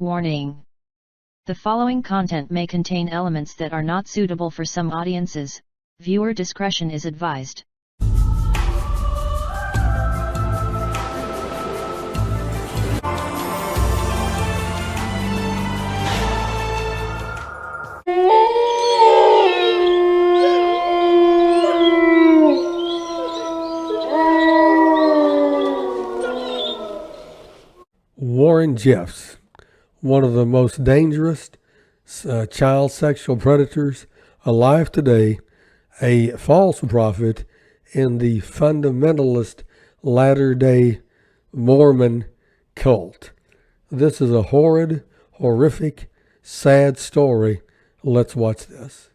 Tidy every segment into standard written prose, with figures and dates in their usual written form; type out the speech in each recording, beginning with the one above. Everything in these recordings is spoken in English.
Warning. The following content may contain elements that are not suitable for some audiences. Viewer discretion is advised. Warren Jeffs, one of the most dangerous child sexual predators alive today, a false prophet in the fundamentalist Latter-day Mormon cult. This is a horrid, horrific, sad story. Let's watch this.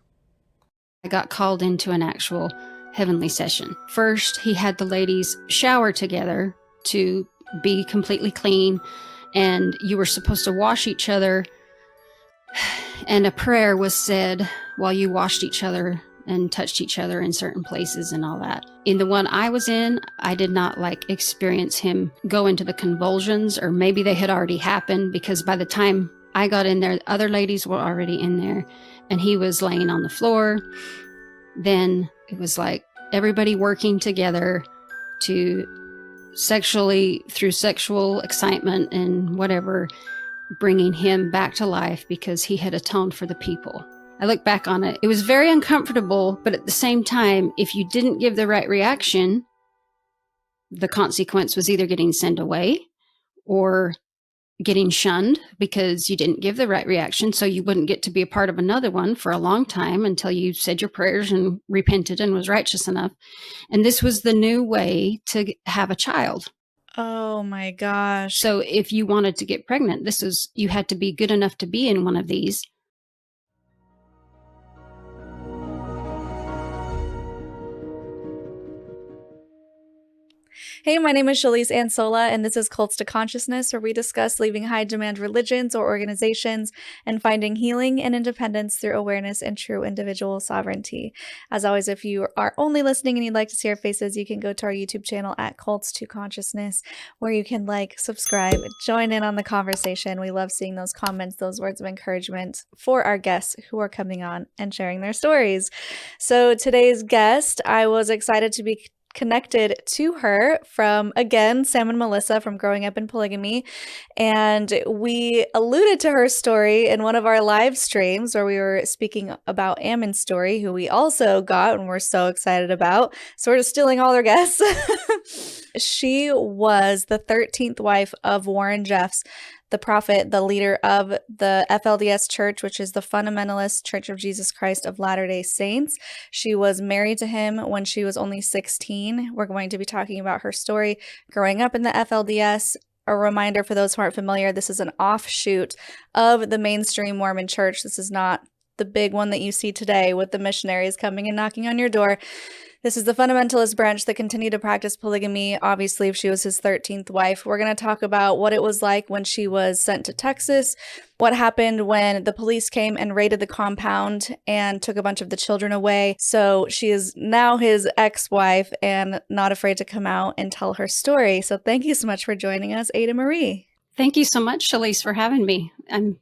I got called into an actual heavenly session. First, he had the ladies shower together to be completely clean, and you were supposed to wash each other, and a prayer was said while you washed each other and touched each other in certain places and all that. In the one I was in, I did not experience him go into the convulsions, or maybe they had already happened, because by the time I got in there, other ladies were already in there, and he was laying on the floor. Then it was like everybody working together to through sexual excitement and whatever, bringing him back to life because he had atoned for the people. I look back on it. It was very uncomfortable, but at the same time, if you didn't give the right reaction, the consequence was either getting sent away or getting shunned because you didn't give the right reaction, so you wouldn't get to be a part of another one for a long time until you said your prayers and repented and was righteous enough. And this was the new way to have a child. Oh my gosh. So if you wanted to get pregnant, you had to be good enough to be in one of these. Hey, my name is Shalise Ansola, and this is Cults to Consciousness, where we discuss leaving high-demand religions or organizations and finding healing and independence through awareness and true individual sovereignty. As always, if you are only listening and you'd like to see our faces, you can go to our YouTube channel at Cults to Consciousness, where you can subscribe, join in on the conversation. We love seeing those comments, those words of encouragement for our guests who are coming on and sharing their stories. So today's guest, I was excited to be connected to her from, again, Sam and Melissa from Growing Up in Polygamy. And we alluded to her story in one of our live streams where we were speaking about Ammon's story, who we also got and we're so excited about. So we're just stealing all their guests. She was the 13th wife of Warren Jeffs, the prophet, the leader of the FLDS Church, which is the Fundamentalist Church of Jesus Christ of Latter-day Saints. She was married to him when she was only 16. We're going to be talking about her story growing up in the FLDS. A reminder for those who aren't familiar, this is an offshoot of the mainstream Mormon church. This is not the big one that you see today with the missionaries coming and knocking on your door. This is the fundamentalist branch that continued to practice polygamy. Obviously, if she was his 13th wife, we're going to talk about what it was like when she was sent to Texas, what happened when the police came and raided the compound and took a bunch of the children away. So she is now his ex-wife and not afraid to come out and tell her story. So thank you so much for joining us, Ada Marie. Thank you so much, Shalise, for having me. I'm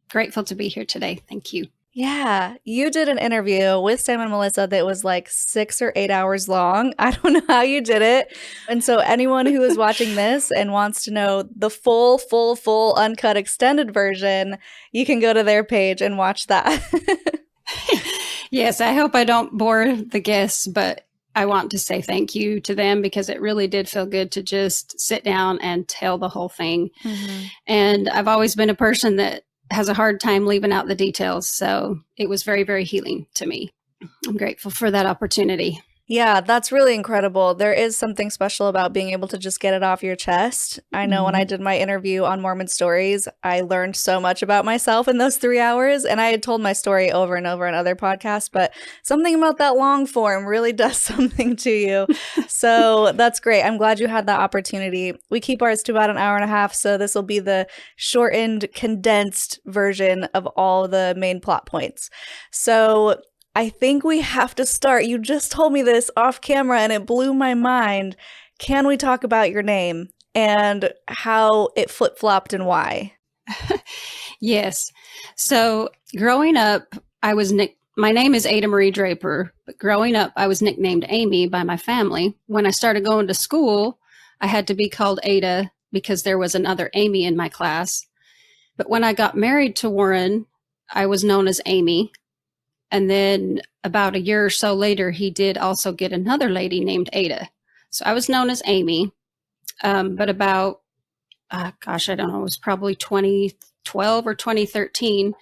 grateful to be here today. Thank you. Yeah, you did an interview with Sam and Melissa that was 6 or 8 hours long. I don't know how you did it. And so anyone who is watching this and wants to know the full, uncut, extended version, you can go to their page and watch that. Yes, I hope I don't bore the guests, but I want to say thank you to them because it really did feel good to just sit down and tell the whole thing. Mm-hmm. And I've always been a person that has a hard time leaving out the details. So it was very, very healing to me. I'm grateful for that opportunity. Yeah, that's really incredible. There is something special about being able to just get it off your chest. I know when I did my interview on Mormon Stories, I learned so much about myself in those 3 hours. And I had told my story over and over in other podcasts, but something about that long form really does something to you. So that's great. I'm glad you had that opportunity. We keep ours to about an hour and a half. So this will be the shortened, condensed version of all the main plot points. So I think we have to start. You just told me this off camera and it blew my mind. Can we talk about your name and how it flip-flopped and why? Yes. So growing up, my name is Ada Marie Draper, but growing up, I was nicknamed Amy by my family. When I started going to school, I had to be called Ada because there was another Amy in my class. But when I got married to Warren, I was known as Amy. And then about a year or so later, he did also get another lady named Ada. So I was known as Amy. But about, I don't know, it was probably 2012 or 2013,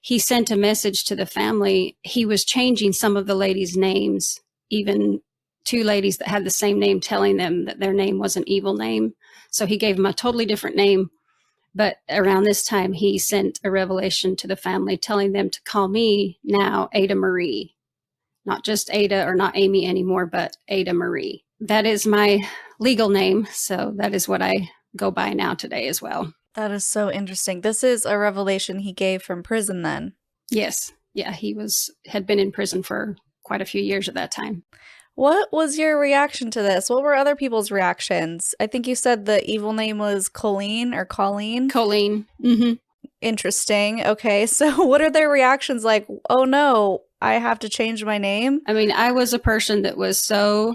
he sent a message to the family. He was changing some of the ladies' names, even two ladies that had the same name, telling them that their name was an evil name. So he gave them a totally different name. But around this time, he sent a revelation to the family telling them to call me now Ada Marie. Not just Ada or not Amy anymore, but Ada Marie. That is my legal name. So that is what I go by now today as well. That is so interesting. This is a revelation he gave from prison then. Yes. Yeah, he had been in prison for quite a few years at that time. What was your reaction to this? What were other people's reactions? I think you said the evil name was Colleen or Colleen. Colleen. Mm-hmm. Interesting. Okay. So what are their reactions like? Oh no, I have to change my name? I mean, I was a person that was so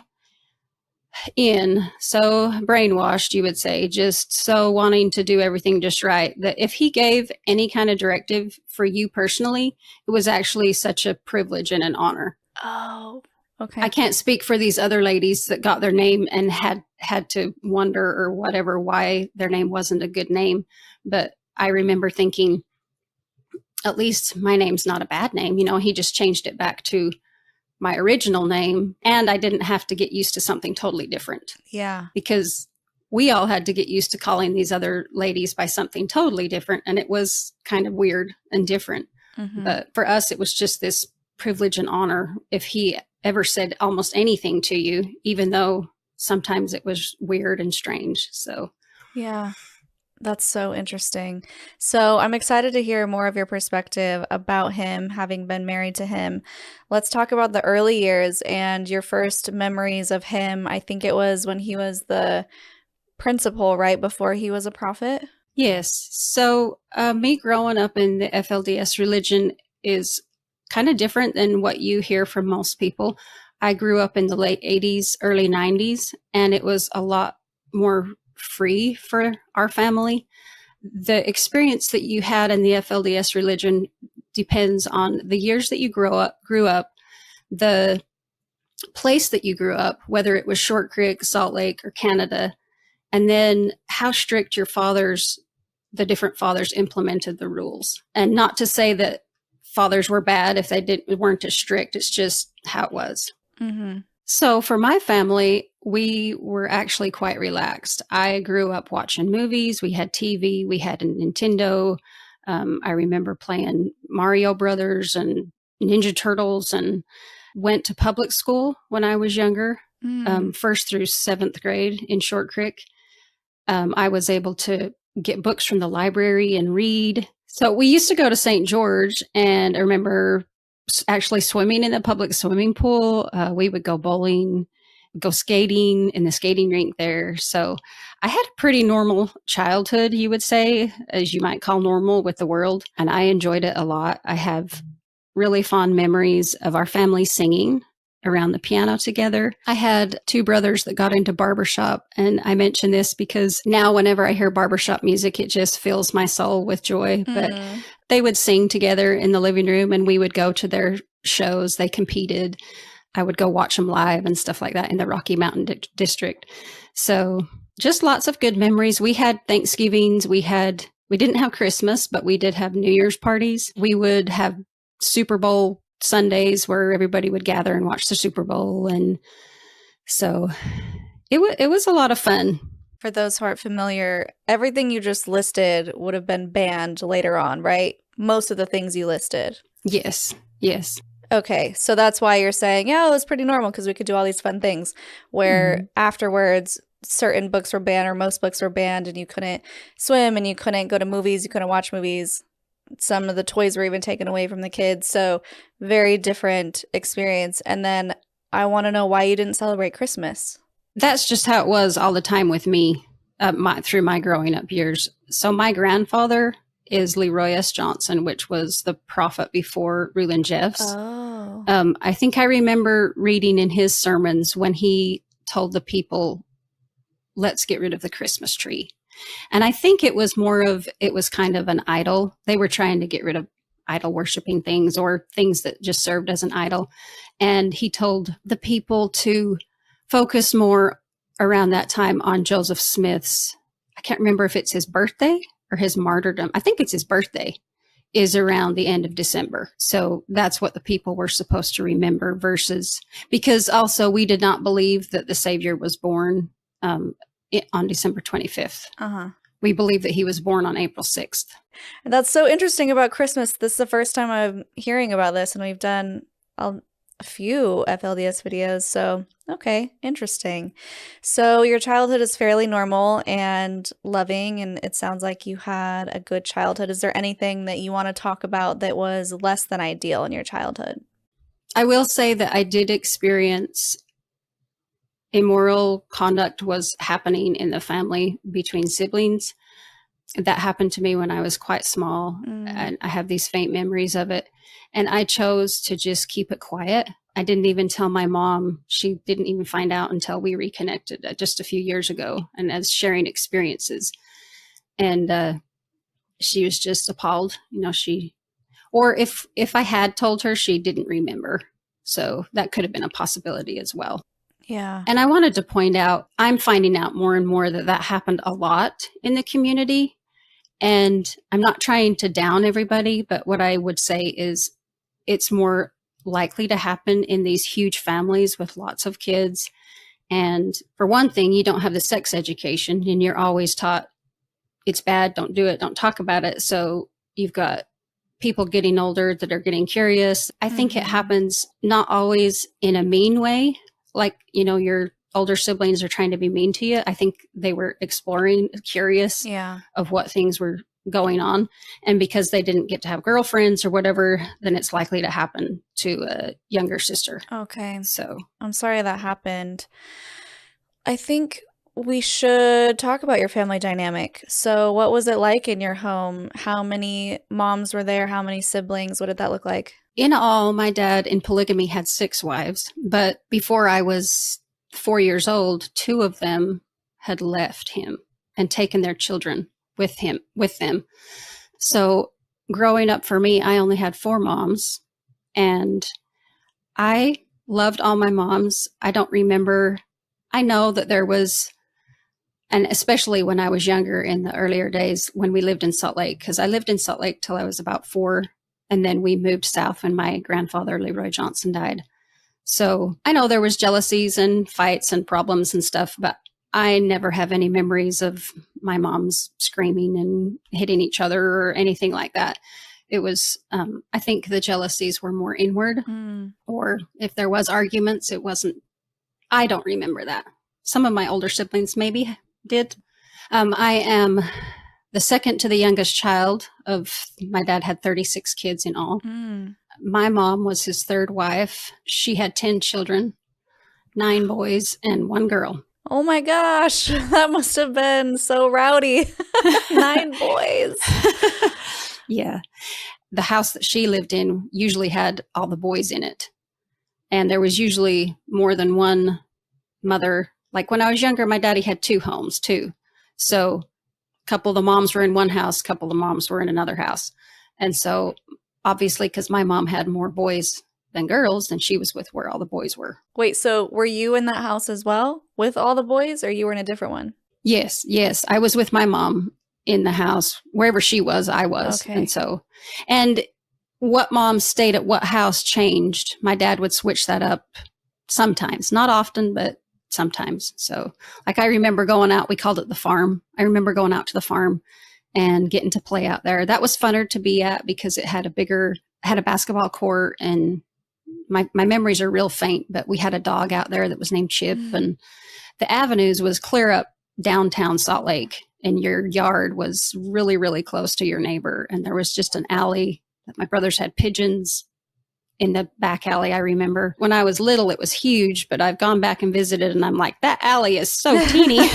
brainwashed, you would say, just so wanting to do everything just right, that if he gave any kind of directive for you personally, it was actually such a privilege and an honor. Oh, okay. I can't speak for these other ladies that got their name and had to wonder or whatever why their name wasn't a good name. But I remember thinking, at least my name's not a bad name. You know, he just changed it back to my original name, and I didn't have to get used to something totally different. Yeah. Because we all had to get used to calling these other ladies by something totally different, and it was kind of weird and different. Mm-hmm. But for us, it was just this privilege and honor if he ever said almost anything to you, even though sometimes it was weird and strange. So, yeah. That's so interesting. So I'm excited to hear more of your perspective about him, having been married to him. Let's talk about the early years and your first memories of him. I think it was when he was the principal, right before he was a prophet? Yes. So me growing up in the FLDS religion is kind of different than what you hear from most people. I grew up in the late 80s, early 90s, and it was a lot more free for our family. The experience that you had in the FLDS religion depends on the years that you grew up, the place that you grew up, whether it was Short Creek, Salt Lake, or Canada, and then how strict the different fathers implemented the rules. And not to say that fathers were bad if they weren't as strict. It's just how it was. Mm-hmm. So for my family, we were actually quite relaxed. I grew up watching movies. We had TV. We had a Nintendo. I remember playing Mario Brothers and Ninja Turtles, and went to public school when I was younger, first through 7th grade in Short Creek. I was able to get books from the library and read. So we used to go to St. George, and I remember actually swimming in the public swimming pool. We would go bowling, go skating in the skating rink there. So I had a pretty normal childhood, you would say, as you might call normal with the world. And I enjoyed it a lot. I have really fond memories of our family singing around the piano together. I had 2 brothers that got into barbershop. And I mention this because now whenever I hear barbershop music, it just fills my soul with joy. But they would sing together in the living room, and we would go to their shows. They competed. I would go watch them live and stuff like that in the Rocky Mountain District. So just lots of good memories. We had Thanksgivings. We didn't have Christmas, but we did have New Year's parties. We would have Super Bowl Sundays where everybody would gather and watch the Super Bowl. And so it was a lot of fun. For those who aren't familiar, everything you just listed would have been banned later on, right? Most of the things you listed. Yes. Okay, so that's why you're saying, yeah, it was pretty normal because we could do all these fun things, where afterwards certain books were banned or most books were banned, and you couldn't swim and you couldn't go to movies, you couldn't watch movies. Some of the toys were even taken away from the kids. So very different experience. And then I want to know why you didn't celebrate Christmas. That's just how it was all the time with me through my growing up years. So my grandfather is Leroy S. Johnson, which was the prophet before Reuben Jeffs. Oh. I think I remember reading in his sermons when he told the people, let's get rid of the Christmas tree. And I think it was kind of an idol. They were trying to get rid of idol worshiping things or things that just served as an idol. And he told the people to focus more around that time on Joseph Smith's, I can't remember if it's his birthday or his martyrdom. I think it's his birthday is around the end of December. So that's what the people were supposed to remember because also we did not believe that the Savior was born on December 25th. Uh-huh. We believe that he was born on April 6th. And that's so interesting about Christmas. This is the first time I'm hearing about this, and we've done a few FLDS videos. So, okay, interesting. So your childhood is fairly normal and loving, and it sounds like you had a good childhood. Is there anything that you want to talk about that was less than ideal in your childhood? I will say that I did experience immoral conduct was happening in the family between siblings. That happened to me when I was quite small, and I have these faint memories of it. And I chose to just keep it quiet. I didn't even tell my mom. She didn't even find out until we reconnected just a few years ago, and as sharing experiences. And she was just appalled. Or if I had told her, she didn't remember. So that could have been a possibility as well. Yeah. And I wanted to point out, I'm finding out more and more that happened a lot in the community. And I'm not trying to down everybody, but what I would say is it's more likely to happen in these huge families with lots of kids. And for one thing, you don't have the sex education, and you're always taught it's bad, don't do it, don't talk about it. So you've got people getting older that are getting curious. I think it happens not always in a mean way. Like, your older siblings are trying to be mean to you. I think they were exploring, curious of what things were going on. And because they didn't get to have girlfriends or whatever, then it's likely to happen to a younger sister. Okay. So I'm sorry that happened. I think we should talk about your family dynamic. So what was it like in your home? How many moms were there? How many siblings? What did that look like? In all, my dad in polygamy had 6 wives, but before I was 4 years old, 2 of them had left him and taken their children with them. So growing up for me, I only had 4 moms, and I loved all my moms. I don't remember. I know that there was, and especially when I was younger in the earlier days when we lived in Salt Lake, because I lived in Salt Lake till I was about 4. And then we moved south when my grandfather, Leroy Johnson, died. So I know there was jealousies and fights and problems and stuff, but I never have any memories of my moms screaming and hitting each other or anything like that. It was, I think the jealousies were more inward, or if there was arguments, it wasn't, I don't remember that. Some of my older siblings maybe did. I am the second to the youngest child of, my dad had 36 kids in all. My mom was his 3rd wife. She had 10 children, 9 boys and 1 girl. Oh my gosh, that must have been so rowdy. 9 boys. Yeah. The house that she lived in usually had all the boys in it. And there was usually more than one mother. Like when I was younger, my daddy had 2 homes too. So couple of the moms were in one house, couple of the moms were in another house. And so obviously, because my mom had more boys than girls, then she was with where all the boys were. Wait, so were you in that house as well with all the boys, or you were in a different one? Yes. I was with my mom in the house. Wherever she was, I was. Okay. And what mom stayed at what house changed. My dad would switch that up sometimes, not often, but sometimes. So like I remember going out, we called it the farm. I remember going out to the farm and getting to play out there. That was funner to be at because it had a basketball court, and my memories are real faint, but we had a dog out there that was named Chip, and the avenues was clear up downtown Salt Lake, and your yard was really, really close to your neighbor. And there was just an alley that my brothers had pigeons in the back alley. I remember when I was little, it was huge, but I've gone back and visited and I'm like, that alley is so teeny.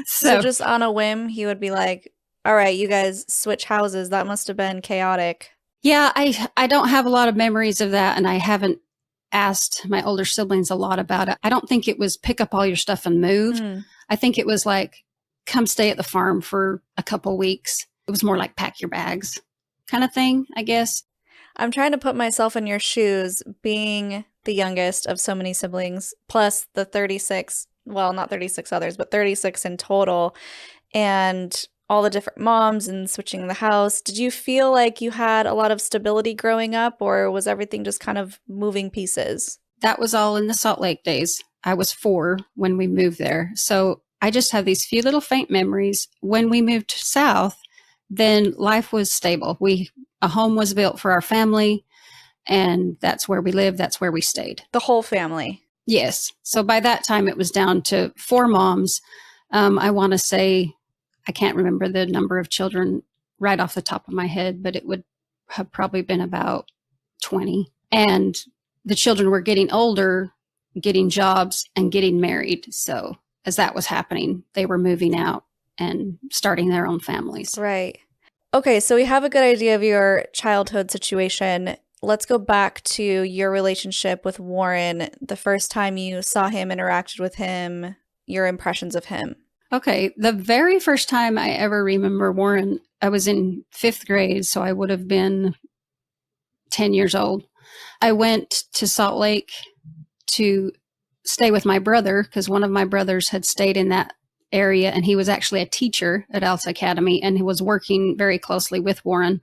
So just on a whim, he would be like, all right, you guys switch houses. That must have been chaotic. Yeah, I don't have a lot of memories of that, and I haven't asked my older siblings a lot about it. I don't think it was pick up all your stuff and move. I think it was like, come stay at the farm for a couple weeks. It was more like pack your bags kind of thing, I guess. I'm trying to put myself in your shoes, being the youngest of so many siblings, plus the 36, well, not 36 others, but 36 in total, and all the different moms and switching the house. Did you feel like you had a lot of stability growing up, or was everything just kind of moving pieces? That was all in the Salt Lake days. I was 4 when we moved there. So I just have these few little faint memories. When we moved south, then life was stable. A home was built for our family, and that's where we lived. That's where we stayed. The whole family? Yes. So by that time, it was down to 4 moms. I want to say, I can't remember the number of children right off the top of my head, but it would have probably been about 20. And the children were getting older, getting jobs, and getting married. So as that was happening, they were moving out and starting their own families. Right. Okay, so we have a good idea of your childhood situation. Let's go back to your relationship with Warren, the first time you saw him, interacted with him, your impressions of him. Okay, the very first time I ever remember Warren, I was in 5th grade, so I would have been 10 years old. I went to Salt Lake to stay with my brother because one of my brothers had stayed in that area, and he was actually a teacher at Alta Academy, and he was working very closely with Warren,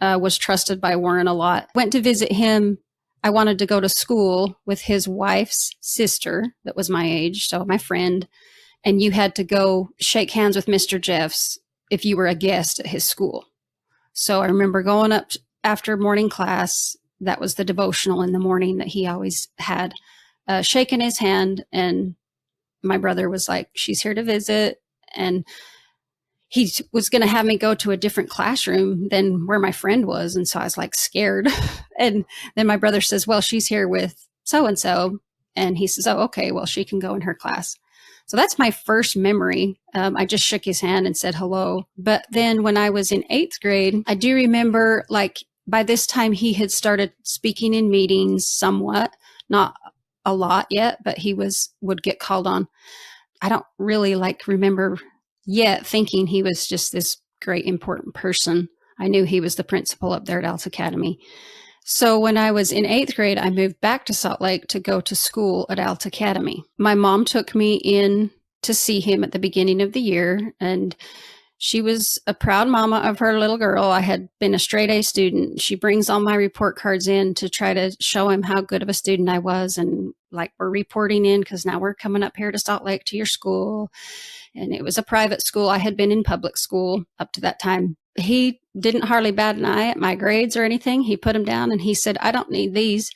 was trusted by Warren a lot. Went to visit him. I wanted to go to school with his wife's sister that was my age, so my friend, and you had to go shake hands with Mr. Jeffs if you were a guest at his school. So I remember going up after morning class. That was the devotional in the morning that he always had, shaking his hand, and my brother was like, she's here to visit. And he was going to have me go to a different classroom than where my friend was. And so I was like scared. And then my brother says, well, she's here with so-and-so. And he says, oh, okay, well, she can go in her class. So that's my first memory. I just shook his hand and said hello. But then when I was in 8th grade, I do remember, like, by this time he had started speaking in meetings somewhat, not a lot yet, but he would get called on. I don't really remember yet thinking he was just this great important person. I knew he was the principal up there at Alta Academy. So when I was in 8th grade, I moved back to Salt Lake to go to school at Alta Academy. My mom took me in to see him at the beginning of the year, and she was a proud mama of her little girl. I had been a straight A student. She brings all my report cards in to try to show him how good of a student I was. And we're reporting in because now we're coming up here to Salt Lake to your school. And it was a private school. I had been in public school up to that time. He didn't hardly bat an eye at my grades or anything. He put them down and he said, I don't need these.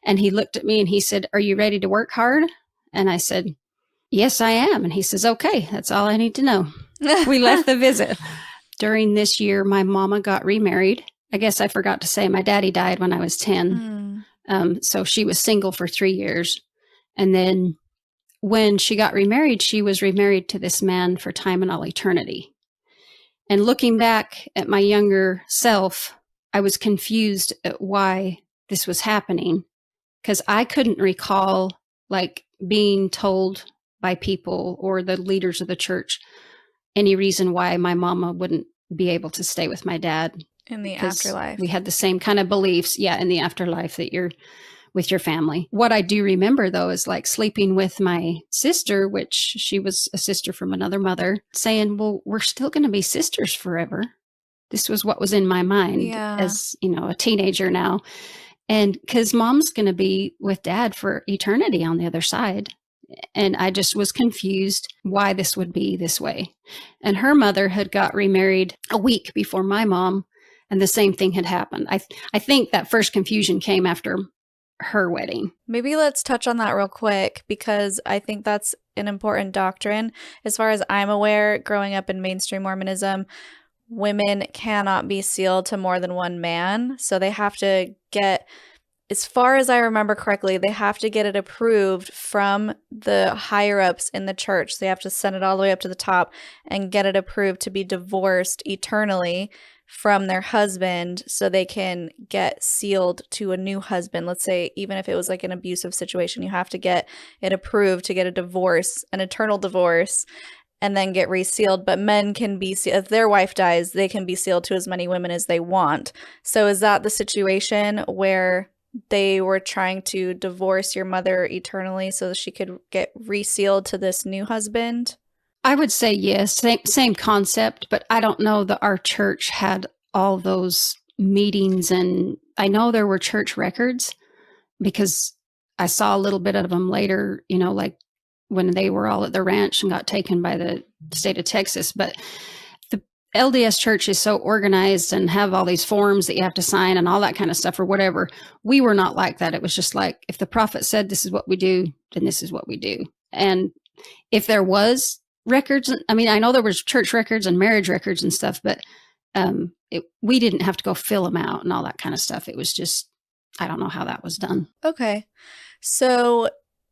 And he looked at me and he said, are you ready to work hard? And I said, yes, I am. And he says, okay, that's all I need to know. We left the visit. During this year, my mama got remarried. I guess I forgot to say my daddy died when I was 10. So she was single for 3 years. And then when she got remarried, she was remarried to this man for time and all eternity. And looking back at my younger self, I was confused at why this was happening, because I couldn't recall being told by people or the leaders of the church any reason why my mama wouldn't be able to stay with my dad. In the afterlife. We had the same kind of beliefs, in the afterlife, that you're with your family. What I do remember, though, is sleeping with my sister, which she was a sister from another mother, saying, well, we're still going to be sisters forever. This was what was in my mind as, a teenager now. And because mom's going to be with dad for eternity on the other side. And I just was confused why this would be this way. And her mother had got remarried a week before my mom, and the same thing had happened. I think that first confusion came after her wedding. Maybe let's touch on that real quick, because I think that's an important doctrine. As far as I'm aware, growing up in mainstream Mormonism, women cannot be sealed to more than one man. So they have to get as far as I remember correctly, they have to get it approved from the higher ups in the church. They have to send it all the way up to the top and get it approved to be divorced eternally from their husband so they can get sealed to a new husband. Let's say even if it was like an abusive situation, you have to get it approved to get a divorce, an eternal divorce, and then get resealed. But men can be, if their wife dies, they can be sealed to as many women as they want. So is that the situation where they were trying to divorce your mother eternally so that she could get resealed to this new husband? I would say yes, same concept, but I don't know that our church had all those meetings. And I know there were church records because I saw a little bit of them later, like when they were all at the ranch and got taken by the state of Texas. But the LDS church is so organized and have all these forms that you have to sign and all that kind of stuff or whatever. We were not like that. It was just like, if the prophet said this is what we do, then this is what we do. And if there was records, I mean, I know there was church records and marriage records and stuff, but we didn't have to go fill them out and all that kind of stuff. It was just, I don't know how that was done. Okay. So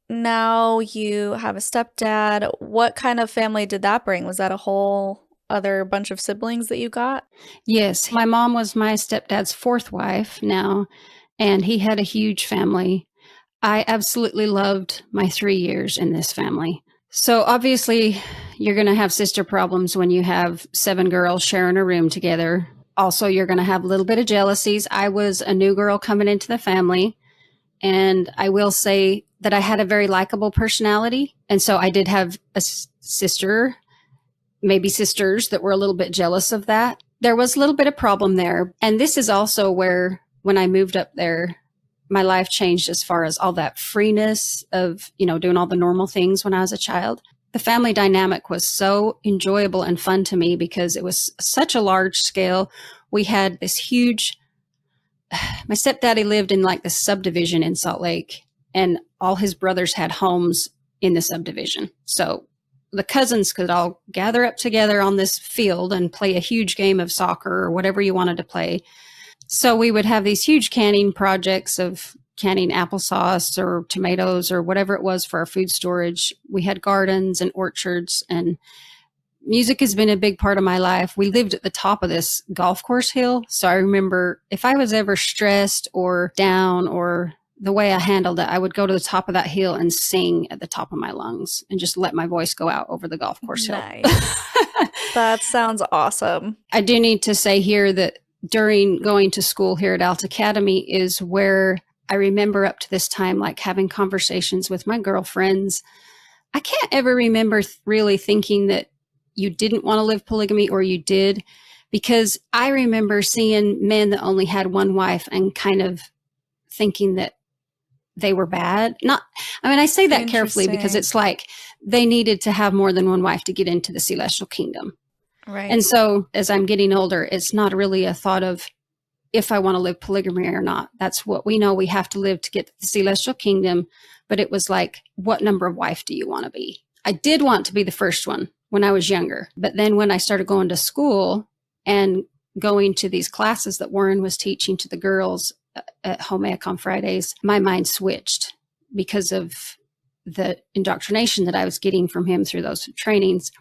now you have a stepdad. What kind of family did that bring? Was that a whole other bunch of siblings that you got? Yes. My mom was my stepdad's fourth wife now, and he had a huge family. I absolutely loved my 3 years in this family. So obviously, you're going to have sister problems when you have 7 girls sharing a room together. Also, you're going to have a little bit of jealousies. I was a new girl coming into the family, and I will say that I had a very likable personality. And so I did have a sister, maybe sisters that were a little bit jealous of that. There was a little bit of problem there. And this is also where, when I moved up there, my life changed as far as all that freeness of, doing all the normal things when I was a child. The family dynamic was so enjoyable and fun to me because it was such a large scale. We had this huge, my stepdaddy lived in like this subdivision in Salt Lake, and all his brothers had homes in the subdivision. So the cousins could all gather up together on this field and play a huge game of soccer or whatever you wanted to play. So we would have these huge canning projects of canning applesauce or tomatoes or whatever it was for our food storage. We had gardens and orchards, and music has been a big part of my life. We lived at the top of this golf course hill. So I remember if I was ever stressed or down or the way I handled it, I would go to the top of that hill and sing at the top of my lungs and just let my voice go out over the golf course hill. Nice. That sounds awesome. I do need to say here that during going to school here at Alta Academy is where I remember up to this time, like having conversations with my girlfriends. I can't ever remember really thinking that you didn't want to live polygamy or you did, because I remember seeing men that only had one wife and kind of thinking that they were bad. I say that carefully because it's like they needed to have more than one wife to get into the celestial kingdom. Right. And so as I'm getting older, it's not really a thought of if I want to live polygamy or not. That's what we know we have to live to get to the celestial kingdom. But it was like, what number of wife do you want to be? I did want to be the first one when I was younger. But then when I started going to school and going to these classes that Warren was teaching to the girls at home ec on Fridays, my mind switched because of the indoctrination that I was getting from him through those trainings.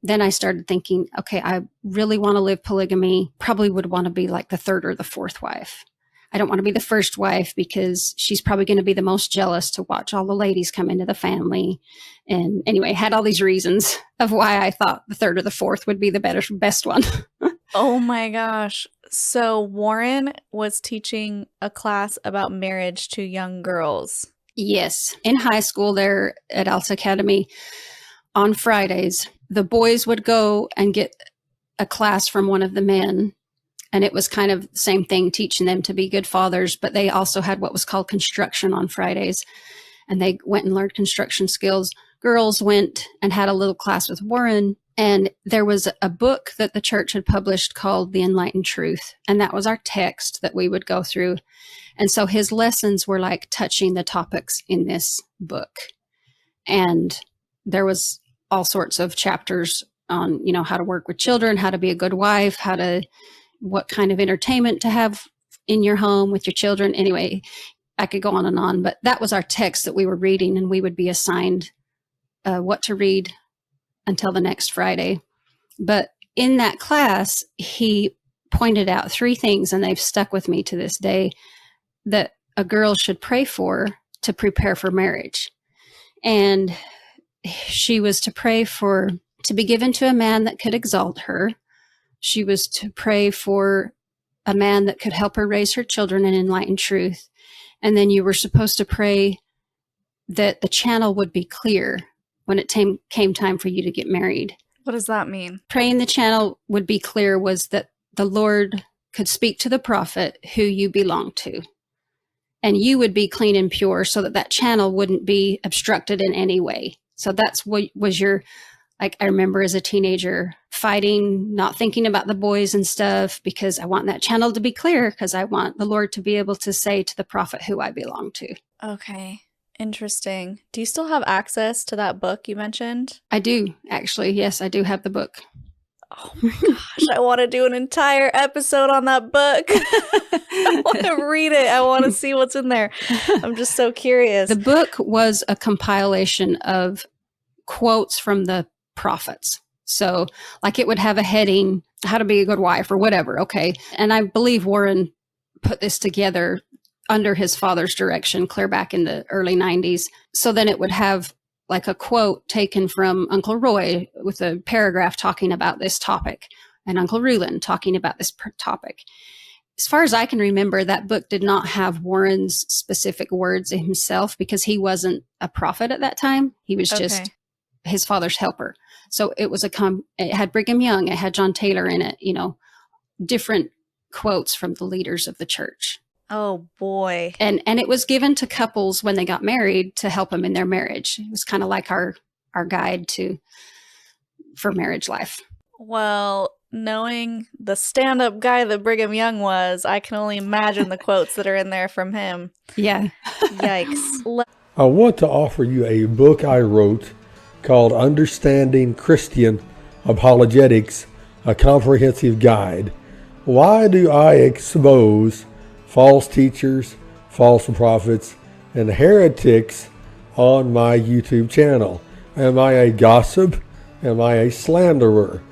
Then I started thinking, okay, I really want to live polygamy. Probably would want to be like the third or the fourth wife. I don't want to be the first wife because she's probably going to be the most jealous to watch all the ladies come into the family. And anyway, had all these reasons of why I thought the third or the fourth would be the best one. Oh my gosh. So Warren was teaching a class about marriage to young girls. Yes. In high school there at Alta Academy on Fridays, the boys would go and get a class from one of the men. And it was kind of the same thing, teaching them to be good fathers. But they also had what was called construction on Fridays. And they went and learned construction skills. Girls went and had a little class with Warren. And there was a book that the church had published called The Enlightened Truth. And that was our text that we would go through. And so his lessons were like touching the topics in this book. And there was all sorts of chapters on, how to work with children, how to be a good wife, what kind of entertainment to have in your home with your children. Anyway, I could go on, but that was our text that we were reading, and we would be assigned what to read until the next Friday. But in that class, he pointed out 3 things, and they've stuck with me to this day, that a girl should pray for to prepare for marriage. And she was to pray to be given to a man that could exalt her. She was to pray for a man that could help her raise her children in enlightened truth. And then you were supposed to pray that the channel would be clear when it came time for you to get married. What does that mean? Praying the channel would be clear was that the Lord could speak to the prophet who you belong to. And you would be clean and pure so that channel wouldn't be obstructed in any way. So that's what was your, like, I remember as a teenager fighting, not thinking about the boys and stuff, because I want that channel to be clear, because I want the Lord to be able to say to the prophet who I belong to. Okay. Interesting. Do you still have access to that book you mentioned? I do, actually. Yes, I do have the book. Oh my gosh, I want to do an entire episode on that book. I want to read it. I want to see what's in there. I'm just so curious. The book was a compilation of quotes from the prophets. So, like, it would have a heading, how to be a good wife or whatever. Okay. And I believe Warren put this together under his father's direction, clear back in the early 90s. So then it would have like a quote taken from Uncle Roy with a paragraph talking about this topic, and Uncle Rulin talking about this topic. As far as I can remember, that book did not have Warren's specific words himself, because he wasn't a prophet at that time. He was just his father's helper. So it was it had Brigham Young, it had John Taylor in it, different quotes from the leaders of the church. Oh boy. And it was given to couples when they got married to help them in their marriage. It was kind of like our guide for marriage life. Well, knowing the stand-up guy that Brigham Young was, I can only imagine the quotes that are in there from him. Yeah. Yikes. I want to offer you a book I wrote called Understanding Christian Apologetics, a Comprehensive Guide. Why do I expose false teachers, false prophets, and heretics on my YouTube channel? Am I a gossip? Am I a slanderer?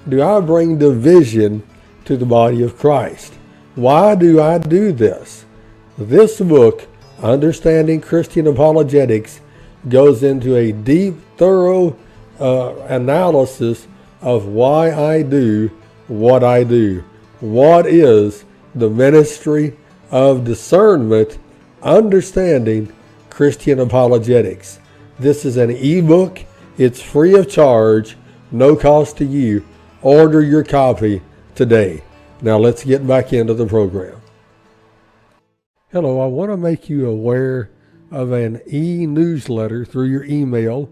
Do I bring division to the body of Christ? Why do I do this? This book, Understanding Christian Apologetics, goes into a deep, thorough analysis of why I do what I do. What is the ministry of discernment, understanding Christian apologetics? This is an ebook. It's free of charge, no cost to you. Order your copy today. Now let's get back into the program. Hello, I want to make you aware of an e-newsletter through your email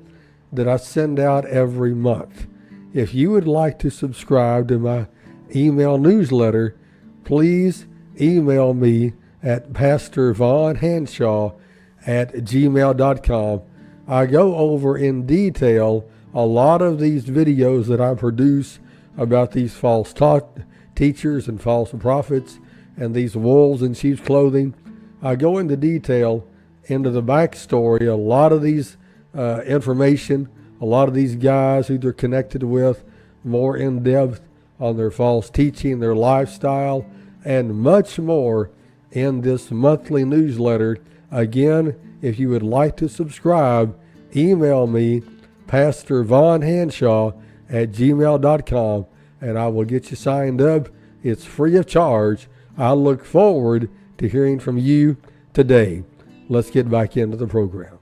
that I send out every month. If you would like to subscribe to my email newsletter, please email me at pastorvonhanshaw@gmail.com. I go over in detail a lot of these videos that I produce about these false teachers and false prophets and these wolves in sheep's clothing. I go into detail into the backstory, a lot of these information, a lot of these guys who they're connected with, more in depth on their false teaching, their lifestyle, and much more in this monthly newsletter. Again, if you would like to subscribe, email me, pastorvonhanshaw@gmail.com, and I will get you signed up. It's free of charge. I look forward to hearing from you today. Let's get back into the program.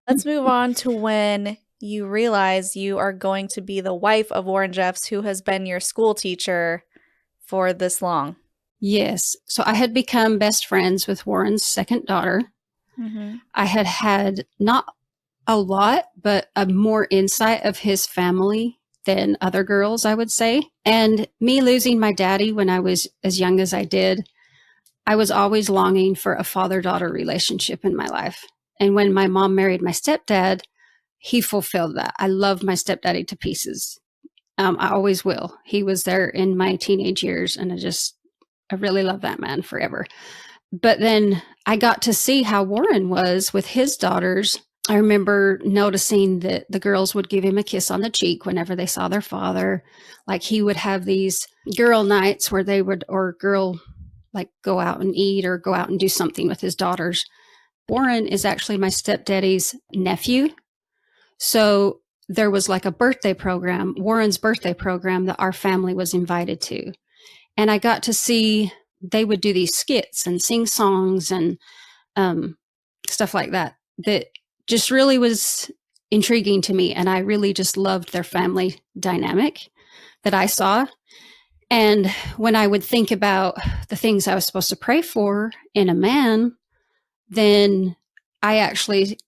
Let's move on to when you realize you are going to be the wife of Warren Jeffs, who has been your school teacher for this long. Yes. So I had become best friends with Warren's second daughter. Mm-hmm. I had not a lot, but a more insight of his family than other girls, I would say. And me losing my daddy when I was as young as I did, I was always longing for a father-daughter relationship in my life. And when my mom married my stepdad, he fulfilled that. I love my stepdaddy to pieces. I always will. He was there in my teenage years, and I really love that man forever. But then I got to see how Warren was with his daughters. I remember noticing that the girls would give him a kiss on the cheek whenever they saw their father. Like he would have these girl nights where they would, or girl, like go out and eat or go out and do something with his daughters. Warren is actually my stepdaddy's nephew. So there was like a birthday program, Warren's birthday program, that our family was invited to. And I got to see they would do these skits and sing songs and stuff like that, that just really was intriguing to me. And I really just loved their family dynamic that I saw. And when I would think about the things I was supposed to pray for in a man, then I actually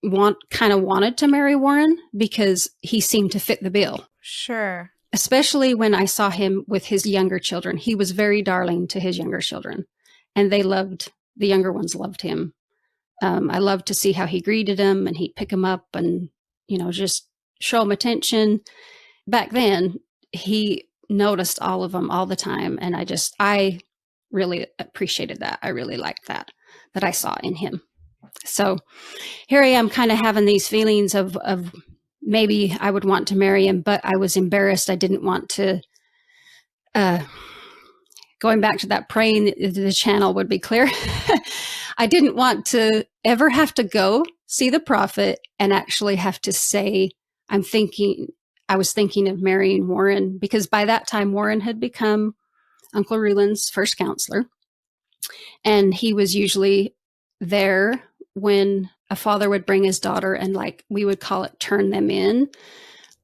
wanted to marry Warren because he seemed to fit the bill. Sure. Especially when I saw him with his younger children. He was very darling to his younger children, and the younger ones loved him. I loved to see how he greeted them, and he'd pick them up and, just show them attention. Back then, he noticed all of them all the time. And I really appreciated that. I really liked that I saw in him. So here I am kind of having these feelings of maybe I would want to marry him, but I was embarrassed. I didn't want to, going back to that praying the channel would be clear. I didn't want to ever have to go see the prophet and actually have to say, I was thinking of marrying Warren, because by that time Warren had become Uncle Rulin's first counselor. And he was usually there when a father would bring his daughter and, like, we would call it turn them in.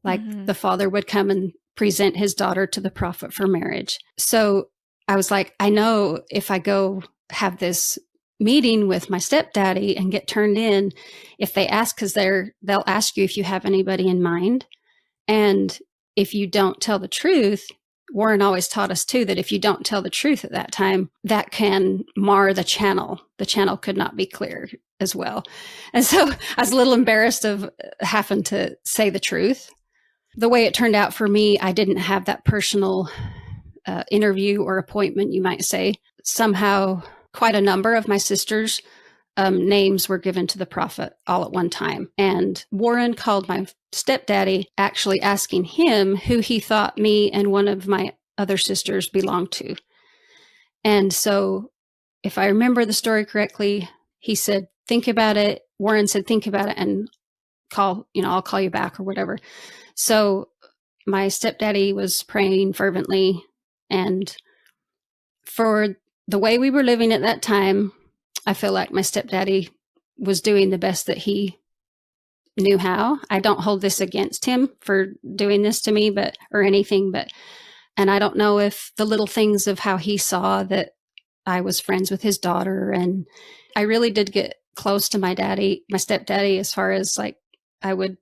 Like the father would come and present his daughter to the prophet for marriage. So I was like, I know if I go have this meeting with my stepdaddy and get turned in, if they ask, because they'll ask you if you have anybody in mind. And if you don't tell the truth, Warren always taught us too, that if you don't tell the truth at that time, that can mar the channel. The channel could not be clear as well. And so I was a little embarrassed of having to say the truth. The way it turned out for me, I didn't have that personal interview or appointment, you might say. Somehow, quite a number of my sisters' names were given to the prophet all at one time. And Warren called my stepdaddy, actually asking him who he thought me and one of my other sisters belonged to. And so, if I remember the story correctly, he said, think about it. Warren said, think about it and I'll call you back or whatever. So my stepdaddy was praying fervently. And for the way we were living at that time, I feel like my stepdaddy was doing the best that he knew how. I don't hold this against him for doing this to me, and I don't know if the little things of how he saw that I was friends with his daughter. And I really did get close to my stepdaddy, as far as, like, I would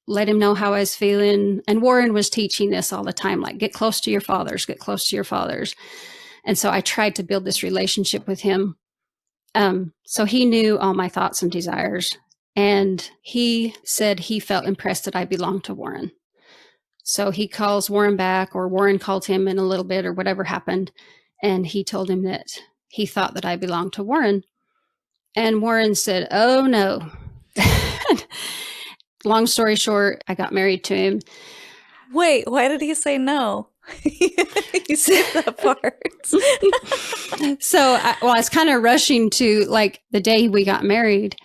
let him know how I was feeling. And Warren was teaching this all the time, like, get close to your fathers, get close to your fathers. And so I tried to build this relationship with him. So he knew all my thoughts and desires. And he said he felt impressed that I belonged to Warren. So he calls Warren back, or Warren called him in a little bit, or whatever happened. And he told him that he thought that I belonged to Warren. And Warren said, oh, no. Long story short, I got married to him. Wait, why did he say no? You said that part. So I was kind of rushing to, like, the day we got married.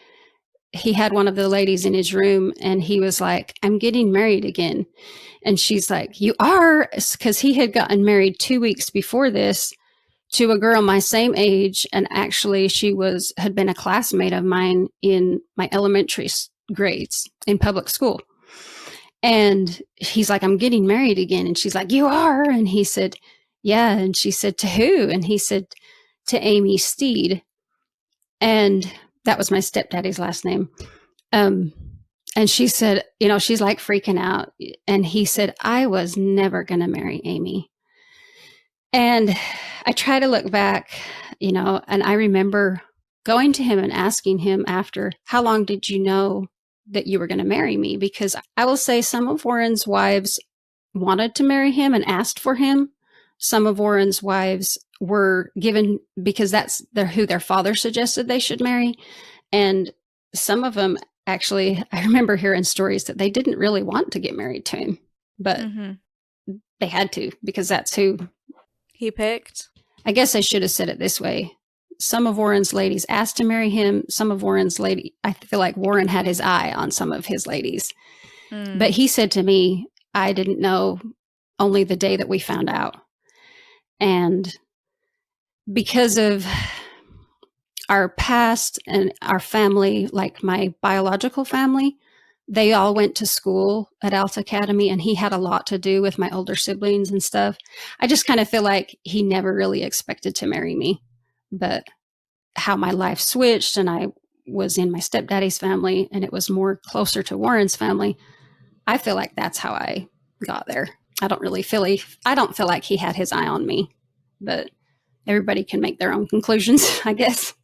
He had one of the ladies in his room, and he was like, I'm getting married again. And she's like, you are? Because he had gotten married 2 weeks before this to a girl my same age. And actually she had been a classmate of mine in my elementary grades in public school. And he's like, I'm getting married again. And she's like, you are? And he said, yeah. And she said, to who? And he said, to Amy Steed. And that was my stepdaddy's last name. And she said, she's like freaking out. And he said, I was never going to marry Amy. And I try to look back, and I remember going to him and asking him after, how long did you know that you were going to marry me? Because I will say some of Warren's wives wanted to marry him and asked for him. Some of Warren's wives were given because that's who their father suggested they should marry. And some of them actually, I remember hearing stories that they didn't really want to get married to him, but they had to because that's who he picked. I guess I should have said it this way. Some of Warren's ladies asked to marry him. Some of Warren's I feel like Warren had his eye on some of his ladies. But he said to me, I didn't know only the day that we found out. And because of our past and our family, like my biological family, they all went to school at Alta Academy, and he had a lot to do with my older siblings and stuff. I just kind of feel like he never really expected to marry me. But how my life switched and I was in my stepdaddy's family and it was more closer to Warren's family, I feel like that's how I got there. I don't feel like he had his eye on me, but everybody can make their own conclusions, I guess.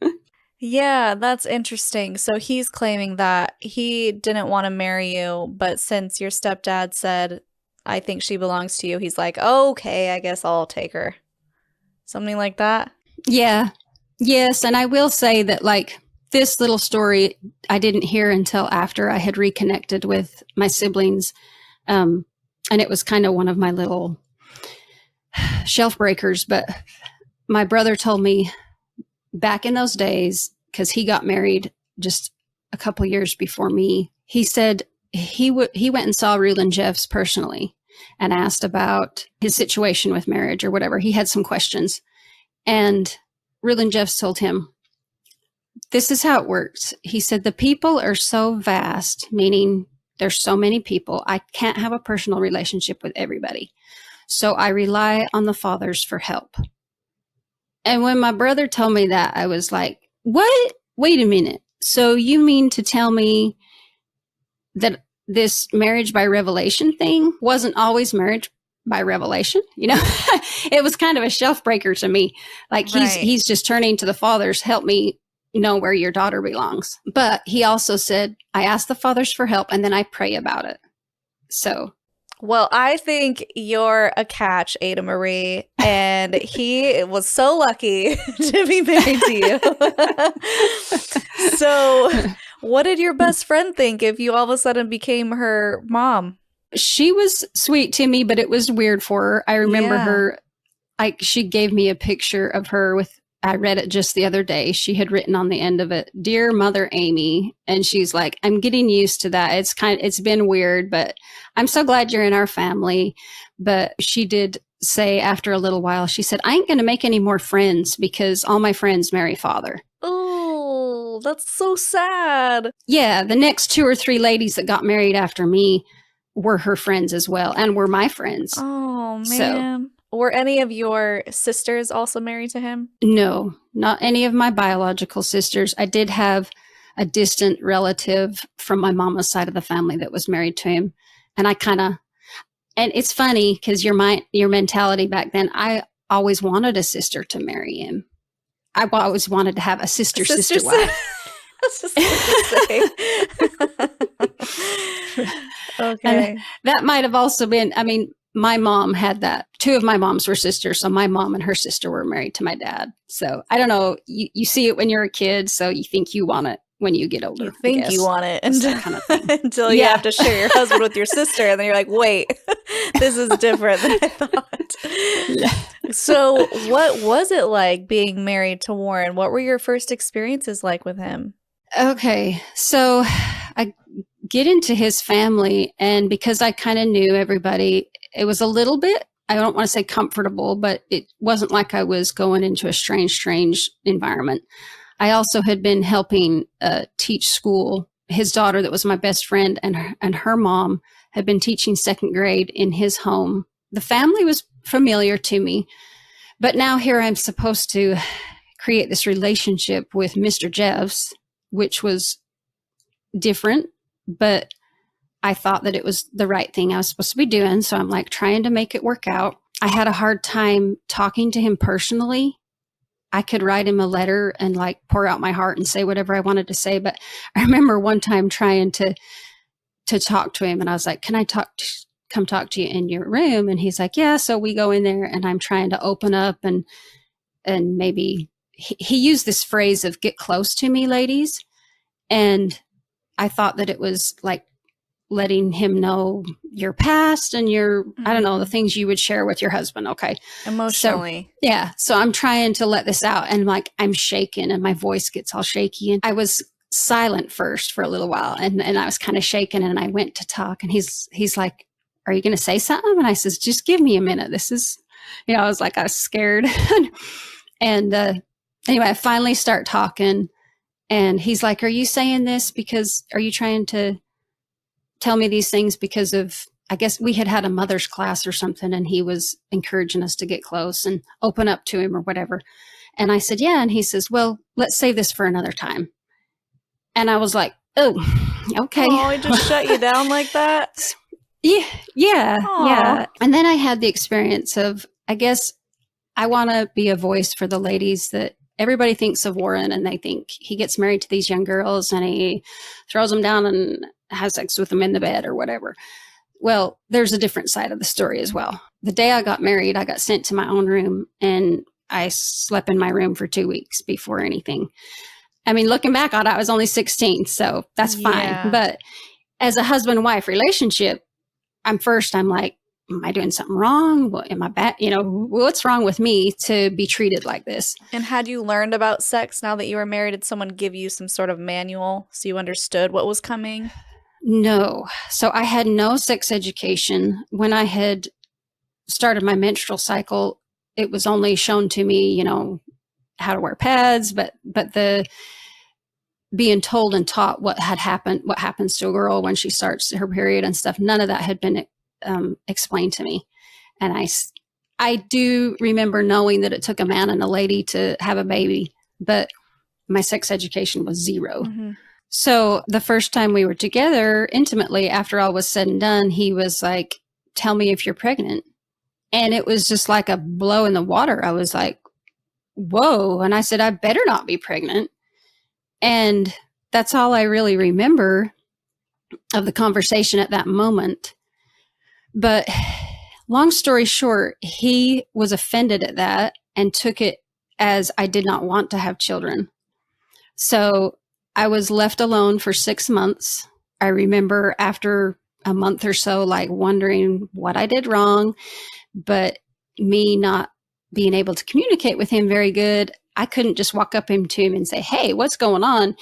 Yeah, that's interesting. So he's claiming that he didn't want to marry you, but since your stepdad said, I think she belongs to you, he's like, okay, I guess I'll take her. Something like that? Yeah. Yes. And I will say that, like, this little story I didn't hear until after I had reconnected with my siblings. And it was kind of one of my little shelf breakers. But my brother told me back in those days, because he got married just a couple years before me, he said he went and saw Rulon Jeffs personally and asked about his situation with marriage or whatever. He had some questions. And Rulon Jeffs told him, this is how it works. He said, the people are so vast, meaning there's so many people, I can't have a personal relationship with everybody. So I rely on the fathers for help. And when my brother told me that, I was like, what? Wait a minute. So you mean to tell me that this marriage by revelation thing wasn't always marriage by revelation? You know, it was kind of a shelf breaker to me. Like he's just turning to the fathers, help me know where your daughter belongs. But he also said, I ask the fathers for help and then I pray about it. So. Well, I think you're a catch, Ada Marie, and he was so lucky to be married to you. So what did your best friend think if you all of a sudden became her mom? She was sweet to me, but it was weird for her. I remember her, she gave me a picture of her I read it just the other day. She had written on the end of it, Dear Mother Amy. And she's like, I'm getting used to that. It's been weird, but I'm so glad you're in our family. But she did say after a little while, she said, I ain't going to make any more friends because all my friends marry father. Oh, that's so sad. Yeah. The next 2 or 3 ladies that got married after me were her friends as well and were my friends. Oh, man. So, were any of your sisters also married to him? No, not any of my biological sisters. I did have a distant relative from my mama's side of the family that was married to him. And and it's funny because your mentality back then, I always wanted a sister to marry him. I always wanted to have a sister wife. That's just what to say. Okay. And that might have also been, my mom had that. 2 of my moms were sisters. So my mom and her sister were married to my dad. So I don't know. You see it when you're a kid. So you think you want it when you get older. You think you want it kind of thing. until you have to share your husband with your sister. And then you're like, wait, this is different than I thought. Yeah. So what was it like being married to Warren? What were your first experiences like with him? Okay. So I get into his family, and because I kind of knew everybody, it was a little bit, I don't want to say comfortable, but it wasn't like I was going into a strange environment. I also had been helping teach school. His daughter that was my best friend and her mom had been teaching 2nd grade in his home. The family was familiar to me, but now here I'm supposed to create this relationship with Mr. Jeffs, which was different, but I thought that it was the right thing I was supposed to be doing. So I'm like trying to make it work out. I had a hard time talking to him personally. I could write him a letter and like pour out my heart and say whatever I wanted to say. But I remember one time trying to talk to him, and I was like, can I come talk to you in your room? And he's like, yeah. So we go in there and I'm trying to open up, and and maybe he used this phrase of get close to me, ladies. And I thought that it was like letting him know your past and your, I don't know, the things you would share with your husband. Okay. Emotionally. So, yeah. So I'm trying to let this out, and like I'm shaking and my voice gets all shaky. And I was silent first for a little while, and I was kind of shaking, and I went to talk, and he's like, are you going to say something? And I says, just give me a minute. This is, I was like, I was scared. And anyway, I finally start talking, and he's like, are you saying this because, are you trying to tell me these things because of, I guess we had a mother's class or something, and he was encouraging us to get close and open up to him or whatever. And I said, yeah. And he says, well, let's save this for another time. And I was like, oh, okay. Oh, he just shut you down like that? Yeah. And then I had the experience of, I guess I want to be a voice for the ladies that everybody thinks of Warren, and they think he gets married to these young girls and he throws them down and has sex with them in the bed or whatever. Well, there's a different side of the story as well. The day I got married, I got sent to my own room, and I slept in my room for 2 weeks before anything. I mean, looking back on it, I was only 16, so that's fine. But as a husband-wife relationship, I'm like, am I doing something wrong? What am I bad? What's wrong with me to be treated like this? And had you learned about sex now that you were married? Did someone give you some sort of manual so you understood what was coming? No. So I had no sex education. When I had started my menstrual cycle, it was only shown to me, how to wear pads, but the being told and taught what happens to a girl when she starts her period and stuff, none of that had been explained to me. And I do remember knowing that it took a man and a lady to have a baby, but my sex education was zero. Mm-hmm. So the first time we were together intimately, after all was said and done, he was like, tell me if you're pregnant. And it was just like a blow in the water. I was like, whoa. And I said, I better not be pregnant. And that's all I really remember of the conversation at that moment. But long story short, he was offended at that and took it as I did not want to have children. So I was left alone for 6 months. I remember after a month or so, like wondering what I did wrong, but me not being able to communicate with him very good. I couldn't just walk up to him and say, hey, what's going on?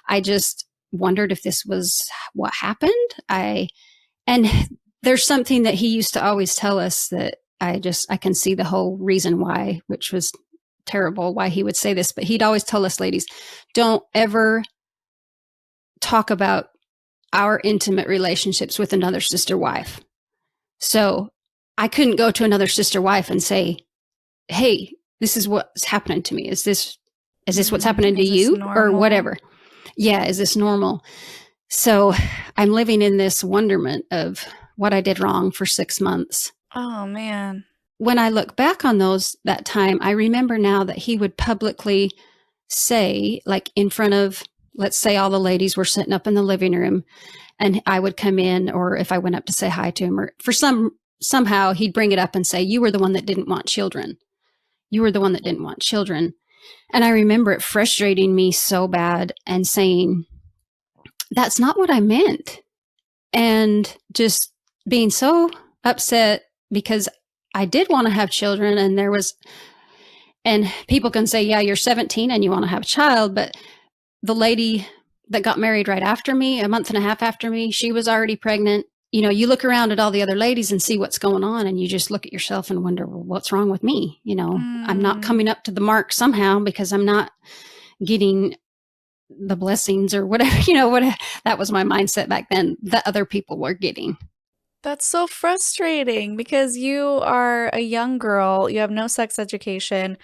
I just wondered if this was what happened. And there's something that he used to always tell us that I can see the whole reason why, which was terrible, why he would say this, but he'd always tell us, ladies, don't ever talk about our intimate relationships with another sister wife. So I couldn't go to another sister wife and say, hey, this is what's happening to me. Is this what's happening to you or whatever? Yeah. Is this normal? So I'm living in this wonderment of what I did wrong for 6 months. Oh, man. When I look back on that time, I remember now that he would publicly say, like in front of, let's say all the ladies were sitting up in the living room, and I would come in, or if I went up to say hi to him, or somehow he'd bring it up and say, you were the one that didn't want children. You were the one that didn't want children. And I remember it frustrating me so bad and saying, that's not what I meant. And just being so upset because I did want to have children, and people can say, yeah, you're 17 and you want to have a child, but the lady that got married right after me, a month and a half after me, she was already pregnant. You look around at all the other ladies and see what's going on, and you just look at yourself and wonder, well, what's wrong with me? I'm not coming up to the mark somehow because I'm not getting the blessings or whatever, that was my mindset back then that other people were getting. That's so frustrating because you are a young girl. You have no sex education.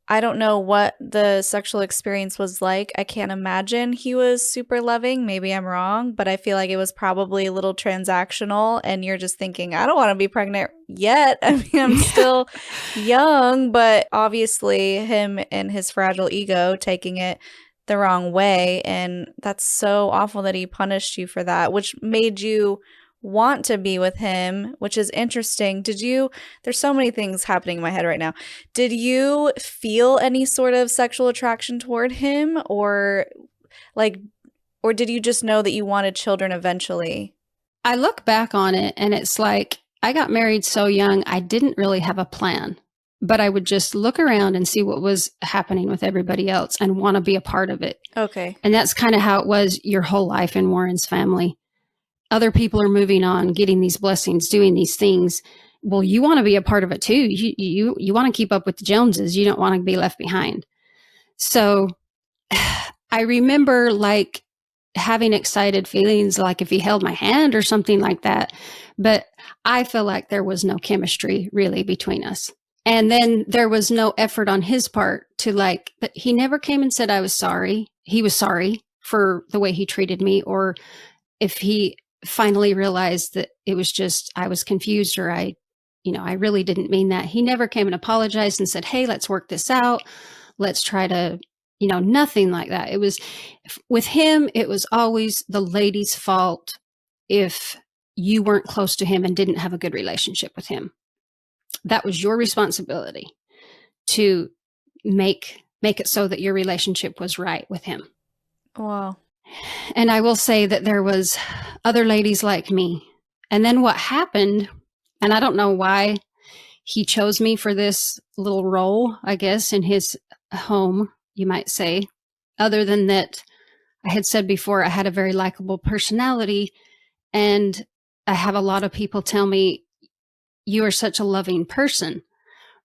I don't know what the sexual experience was like. I can't imagine he was super loving. Maybe I'm wrong, but I feel like it was probably a little transactional, and you're just thinking, I don't want to be pregnant yet. I mean, I'm still young, but obviously him and his fragile ego taking it the wrong way. And that's so awful that he punished you for that, which made you want to be with him, which is interesting. There's so many things happening in my head right now. Did you feel any sort of sexual attraction toward him, or did you just know that you wanted children eventually? I look back on it and it's like, I got married so young, I didn't really have a plan, but I would just look around and see what was happening with everybody else and want to be a part of it. Okay. And that's kind of how it was your whole life in Warren's family. Other people are moving on, getting these blessings, doing these things. Well, you want to be a part of it too. You want to keep up with the Joneses. You don't want to be left behind. So I remember like having excited feelings, like if he held my hand or something like that. But I feel like there was no chemistry really between us. And then there was no effort on his part but he never came and said, I was sorry. He was sorry for the way he treated me. Or if he finally realized that it was just, I was confused or I really didn't mean that. He never came and apologized and said, hey, let's work this out. Let's try to, nothing like that. It was with him, it was always the lady's fault if you weren't close to him and didn't have a good relationship with him. That was your responsibility to make it so that your relationship was right with him. Wow. And I will say that there was other ladies like me. And then what happened, and I don't know why he chose me for this little role, I guess, in his home, you might say, other than that, I had said before, I had a very likable personality. And I have a lot of people tell me, you are such a loving person.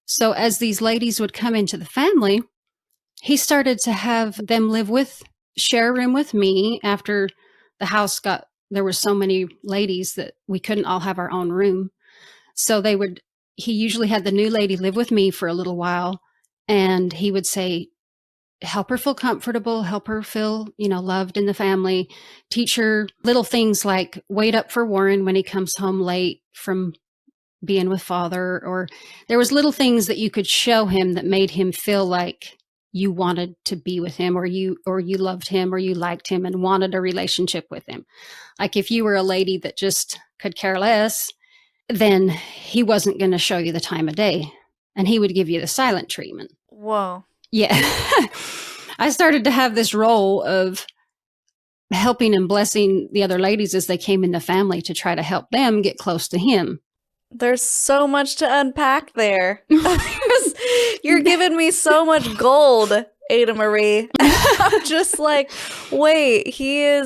So as these ladies would come into the family, he started to have them share a room with me after the house there were so many ladies that we couldn't all have our own room. So he usually had the new lady live with me for a little while. And he would say, help her feel comfortable, help her feel, loved in the family, teach her little things like wait up for Warren when he comes home late from being with father, or there was little things that you could show him that made him feel like you wanted to be with him, or you loved him, or you liked him and wanted a relationship with him. Like if you were a lady that just could care less, then he wasn't going to show you the time of day, and he would give you the silent treatment. Whoa. Yeah. I started to have this role of helping and blessing the other ladies as they came in the family to try to help them get close to him. There's so much to unpack there. You're giving me so much gold, Ada Marie. I'm just like, wait, he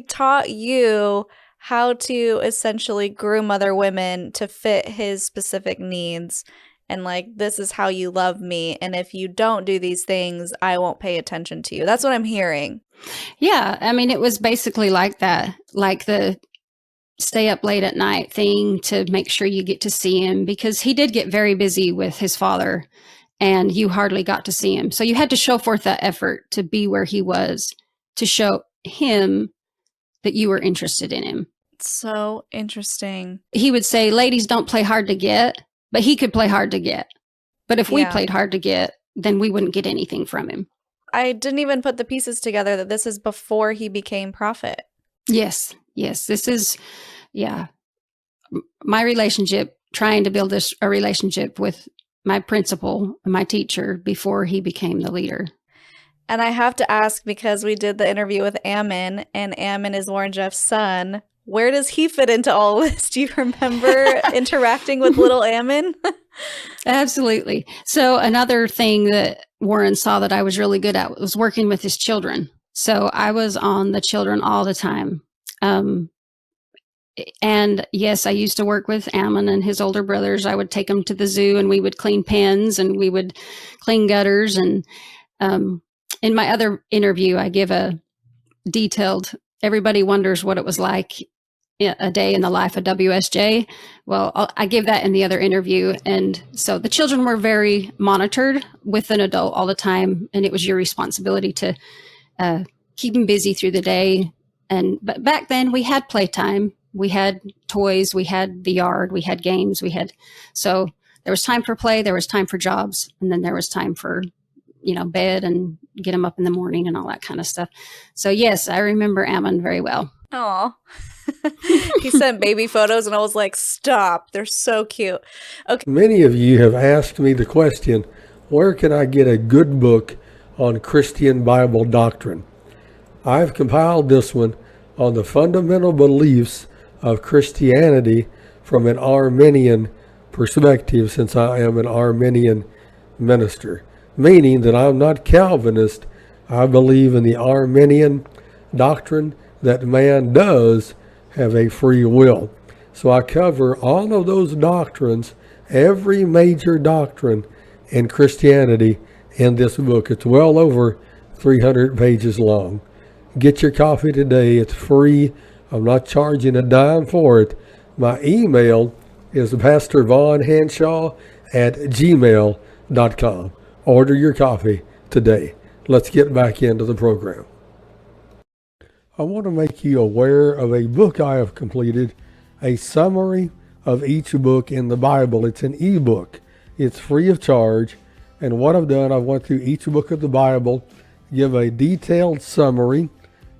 taught you how to essentially groom other women to fit his specific needs. And like, this is how you love me. And if you don't do these things, I won't pay attention to you. That's what I'm hearing. Yeah. I mean, it was basically like that, like the stay up late at night thing to make sure you get to see him, because he did get very busy with his father and you hardly got to see him. So you had to show forth that effort to be where he was, to show him that you were interested in him. So interesting. He would say, ladies don't play hard to get, but he could play hard to get. But if we played hard to get, then we wouldn't get anything from him. I didn't even put the pieces together that this is before he became prophet. Yes. This is, my relationship, trying to build a relationship with my principal, my teacher, before he became the leader. And I have to ask, because we did the interview with Ammon, and Ammon is Warren Jeff's son. Where does he fit into all this? Do you remember interacting with little Ammon? Absolutely. So another thing that Warren saw that I was really good at was working with his children. So I was on the children all the time. And yes, I used to work with Ammon and his older brothers. I would take them to the zoo and we would clean pens and we would clean gutters. And in my other interview, I give a detailed, everybody wonders what it was like a day in the life of WSJ. Well, I give that in the other interview. And so the children were very monitored with an adult all the time. And it was your responsibility to keep them busy through the day. But back then we had playtime. We had toys, we had the yard, we had games, so there was time for play, there was time for jobs, and then there was time for, bed and get them up in the morning and all that kind of stuff. So yes, I remember Ammon very well. Oh, He sent baby photos, and I was like, stop. They're so cute. Okay. Many of you have asked me the question, where can I get a good book on Christian Bible doctrine? I've compiled this one on the fundamental beliefs of Christianity from an Arminian perspective, since I am an Arminian minister, meaning that I'm not Calvinist. I believe in the Arminian doctrine that man does have a free will. So I cover all of those doctrines, every major doctrine in Christianity in this book. It's well over 300 pages long. Get your copy today. It's free. I'm not charging a dime for it. My email is pastorvonhanshaw@gmail.com. Order your copy today. Let's get back into the program. I want to make you aware of a book I have completed, a summary of each book in the Bible. It's an ebook. It's free of charge. And what I've done, I went through each book of the Bible, give a detailed summary,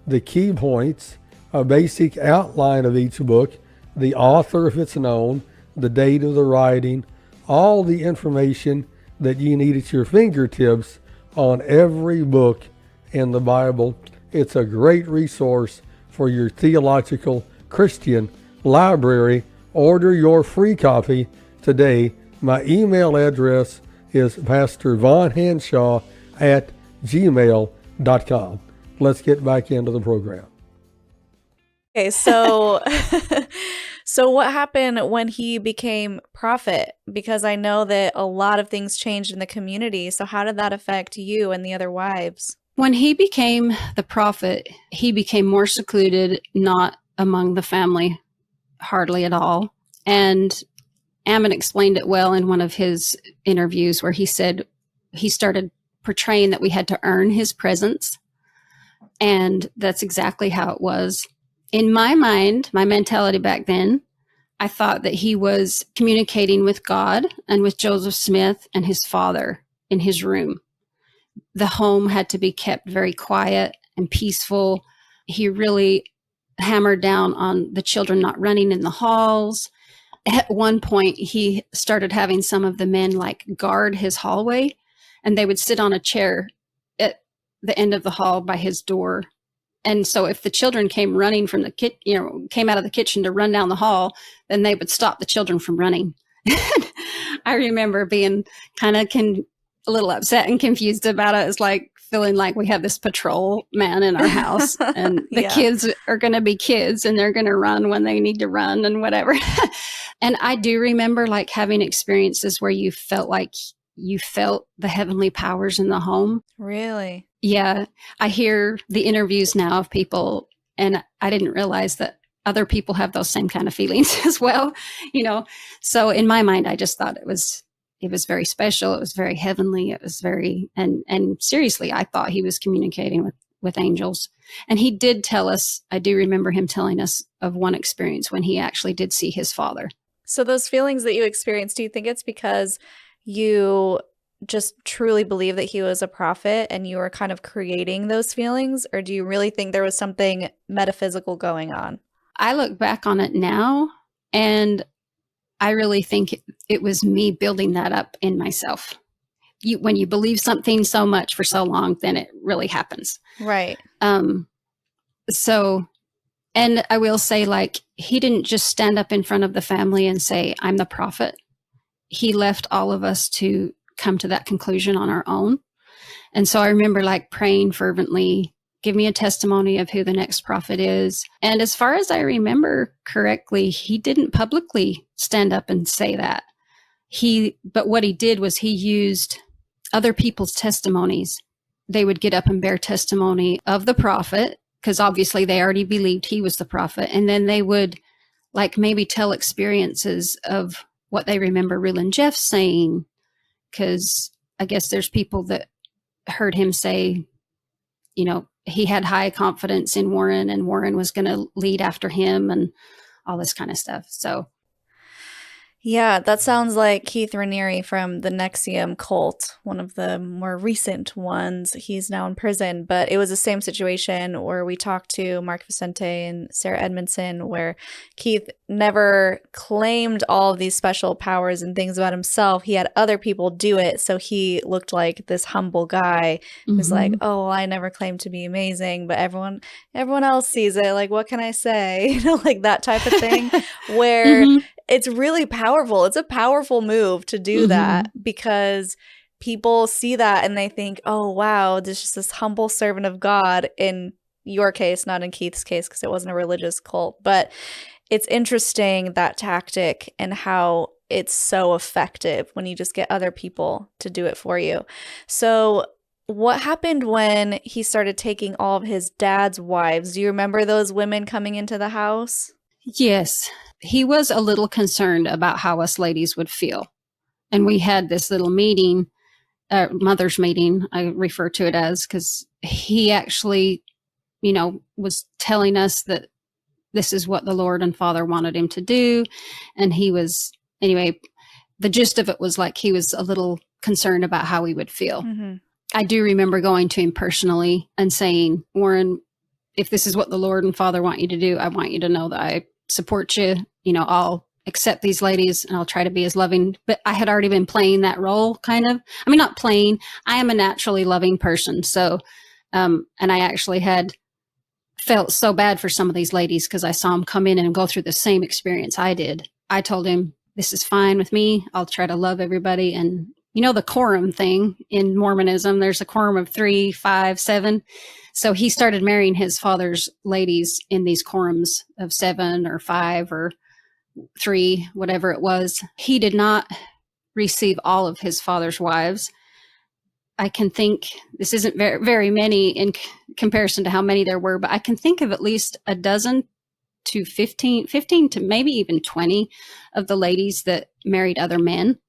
the key points, a basic outline of each book, the author if it's known, the date of the writing, all the information that you need at your fingertips on every book in the Bible. It's a great resource for your theological Christian library. Order your free copy today. My email address is pastorvonhanshaw@gmail.com. Let's get back into the program. Okay, so so what happened when he became prophet? Because I know that a lot of things changed in the community. So how did that affect you and the other wives? When he became the prophet, he became more secluded, not among the family, hardly at all. And Ammon explained it well in one of his interviews where he said he started portraying that we had to earn his presence. And that's exactly how it was. In my mind, my mentality back then, I thought that he was communicating with God and with Joseph Smith and his father in his room. The home had to be kept very quiet and peaceful. He really hammered down on the children not running in the halls. At one point, he started having some of the men like guard his hallway, and they would sit on a chair at the end of the hall by his door. And so if the children came running from the came out of the kitchen to run down the hall, then they would stop the children from running. I remember being kind of a little upset and confused about it. It's like feeling like we have this patrol man in our house and the kids are going to be kids and they're going to run when they need to run and whatever. And I do remember like having experiences where you felt like you felt the heavenly powers in the home. Really? Yeah. I hear the interviews now of people, and I didn't realize that other people have those same kind of feelings as well, So in my mind, I just thought it was very special. It was very heavenly. It was very, and seriously, I thought he was communicating with angels. And he did tell us, I do remember him telling us of one experience when he actually did see his father. So those feelings that you experienced, do you think it's because you just truly believe that he was a prophet and you were kind of creating those feelings? Or do you really think there was something metaphysical going on? I look back on it now and I really think it was me building that up in myself. When you believe something so much for so long, then it really happens. Right. So, and I will say, like, he didn't just stand up in front of the family and say, I'm the prophet. He left all of us to come to that conclusion on our own. And so I remember like praying fervently, give me a testimony of who the next prophet is. And as far as I remember correctly, he didn't publicly stand up and say that. But what he did was he used other people's testimonies. They would get up and bear testimony of the prophet, because obviously they already believed he was the prophet. And then they would like maybe tell experiences of what they remember Real and Jeff saying, because I guess there's people that heard him say, he had high confidence in Warren and Warren was going to lead after him and all this kind of stuff. So, Yeah, that sounds like Keith Raniere from the Nexium cult, one of the more recent ones. He's now in prison, but it was the same situation where we talked to Mark Vicente and Sarah Edmondson, where Keith never claimed all of these special powers and things about himself. He had other people do it, so he looked like this humble guy who's like, "Oh, well, I never claimed to be amazing, but everyone else sees it. Like, what can I say?" Like that type of thing, where it's really powerful. It's a powerful move to do that because people see that and they think, oh, wow, this is just this humble servant of God. In your case, not in Keith's case, because it wasn't a religious cult. But it's interesting, that tactic, and how it's so effective when you just get other people to do it for you. So what happened when he started taking all of his dad's wives? Do you remember those women coming into the house? Yes. He was a little concerned about how us ladies would feel. And we had this little meeting, mother's meeting, I refer to it as, because he actually, was telling us that this is what the Lord and Father wanted him to do. And he was, anyway, the gist of it was like he was a little concerned about how we would feel. I do remember going to him personally and saying, Warren, if this is what the Lord and Father want you to do, I want you to know that I support you. I'll accept these ladies and I'll try to be as loving. But I had already been playing that role, kind of. I mean, not playing. I am a naturally loving person. So, and I actually had felt so bad for some of these ladies because I saw them come in and go through the same experience I did. I told him, this is fine with me. I'll try to love everybody. And the quorum thing in Mormonism, there's a quorum of 3, 5, 7. So he started marrying his father's ladies in these quorums of 7 or 5 or 3, whatever it was. He did not receive all of his father's wives. I can think, this isn't very, very many in comparison to how many there were, but I can think of at least a dozen to 15 to maybe even 20 of the ladies that married other men.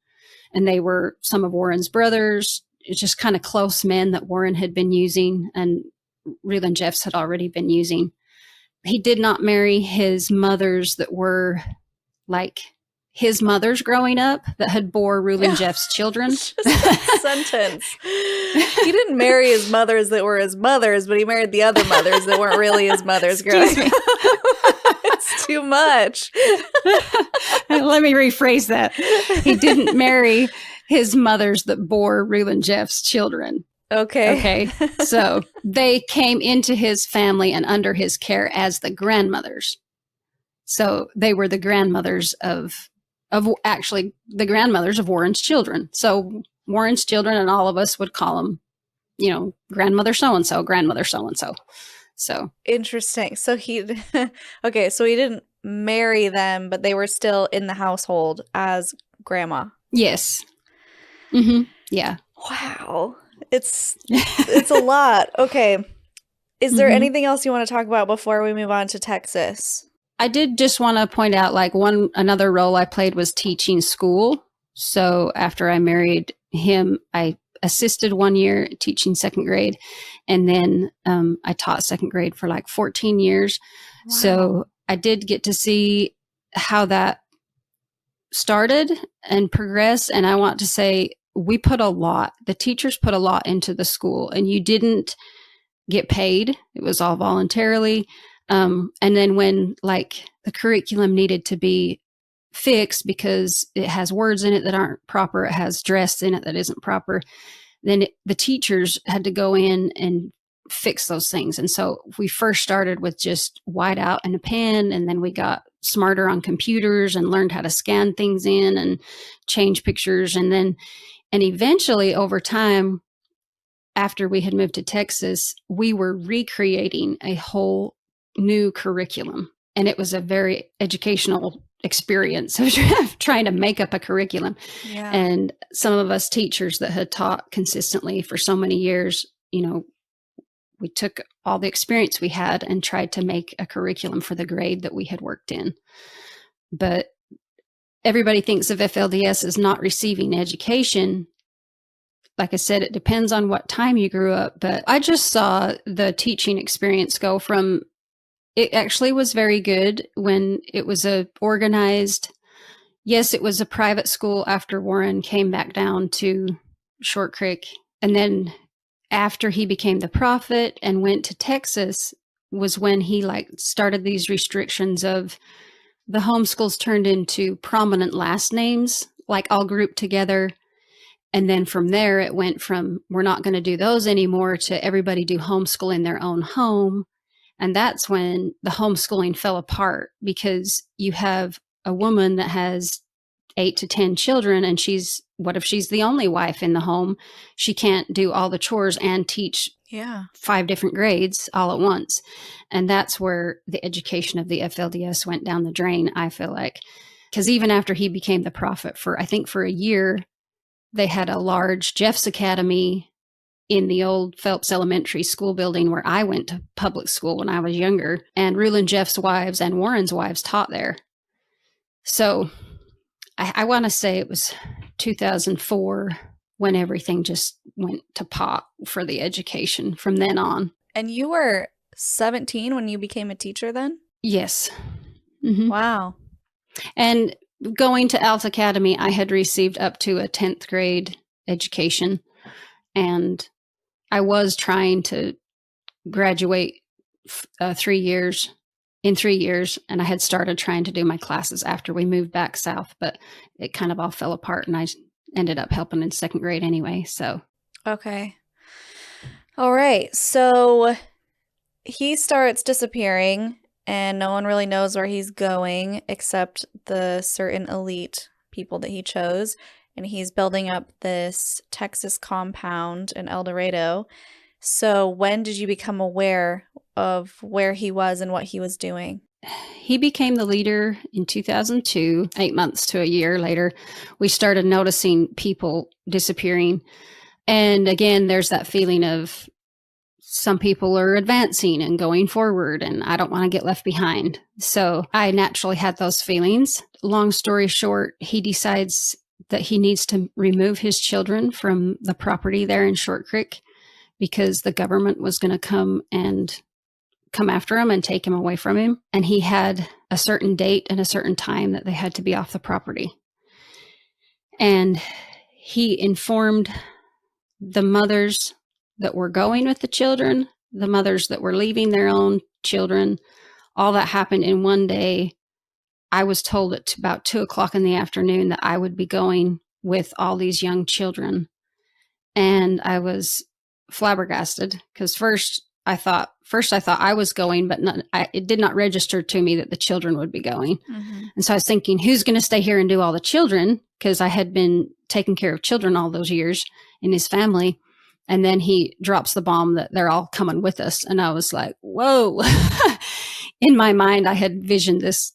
And they were some of Warren's brothers. It's just kind of close men that Warren had been using and Reland Jeffs had already been using. He did not marry his mothers that were like his mothers growing up that had bore Reland Jeffs' children. Just a sentence. He didn't marry his mothers that were his mothers, but he married the other mothers that weren't really his mothers growing up. It's too much. Let me rephrase that. He didn't marry his mothers that bore Reland Jeffs' children. Okay. So they came into his family and under his care as the grandmothers. So they were the grandmothers of actually the grandmothers of Warren's children. So Warren's children and all of us would call them, grandmother so-and-so, grandmother so-and-so. So interesting. So okay. So he didn't marry them, but they were still in the household as grandma. Yes. Yeah. Wow. It's a lot. Okay. Is there anything else you want to talk about before we move on to Texas? I did just want to point out, like, another role I played was teaching school. So after I married him, I assisted 1 year teaching second grade. And then I taught second grade for like 14 years. Wow. So I did get to see how that started and progressed. And I want to say the teachers put a lot into the school, and you didn't get paid. It was all voluntarily. And then when like the curriculum needed to be fixed because it has words in it that aren't proper, it has dress in it that isn't proper, then the teachers had to go in and fix those things. And so we first started with just whiteout and a pen, and then we got smarter on computers and learned how to scan things in and change pictures. And eventually over time, after we had moved to Texas, we were recreating a whole new curriculum. And it was a very educational experience of trying to make up a curriculum. Yeah. And some of us teachers that had taught consistently for so many years, we took all the experience we had and tried to make a curriculum for the grade that we had worked in. But everybody thinks of FLDS as not receiving education. Like I said, it depends on what time you grew up, but I just saw the teaching experience go from, it actually was very good when it was a organized, Yes, it was a private school after Warren came back down to Short Creek. And then after he became the prophet and went to Texas was when he started these restrictions of the homeschools turned into prominent last names, like all grouped together. And then from there, it went from we're not going to do those anymore to everybody do homeschool in their own home. And that's when the homeschooling fell apart, because you have a woman that has 8 to 10 children, and what if she's the only wife in the home? She can't do all the chores and teach 5 different grades all at once. And that's where the education of the FLDS went down the drain, I feel like. Because even after he became the prophet, for a year, they had a large Jeff's Academy in the old Phelps Elementary School building where I went to public school when I was younger. And Rulon Jeff's wives and Warren's wives taught there. So I want to say it was 2004 when everything just went to pot for the education from then on. And you were 17 when you became a teacher then? Yes. Mm-hmm. Wow. And going to Alpha Academy, I had received up to a 10th grade education. And I was trying to graduate 3 years. In 3 years, and I had started trying to do my classes after we moved back south, but it kind of all fell apart, and I ended up helping in 2nd grade anyway, so. Okay. All right. So he starts disappearing, and no one really knows where he's going except the certain elite people that he chose, and he's building up this Texas compound in El Dorado. So when did you become aware of where he was and what he was doing? He became the leader in 2002, 8 months to a year later. We started noticing people disappearing. And again, there's that feeling of some people are advancing and going forward, and I don't want to get left behind. So I naturally had those feelings. Long story short, he decides that he needs to remove his children from the property there in Short Creek, because the government was going to come after him and take him away from him. And he had a certain date and a certain time that they had to be off the property. And he informed the mothers that were going with the children, the mothers that were leaving their own children. All that happened in one day. I was told at about 2:00 in the afternoon that I would be going with all these young children. And I was flabbergasted, because first I thought I was going, but it did not register to me that the children would be going. Mm-hmm. And so I was thinking, who's going to stay here and do all the children? Because I had been taking care of children all those years in his family. And then he drops the bomb that they're all coming with us. And I was like, whoa. In my mind, I had visioned this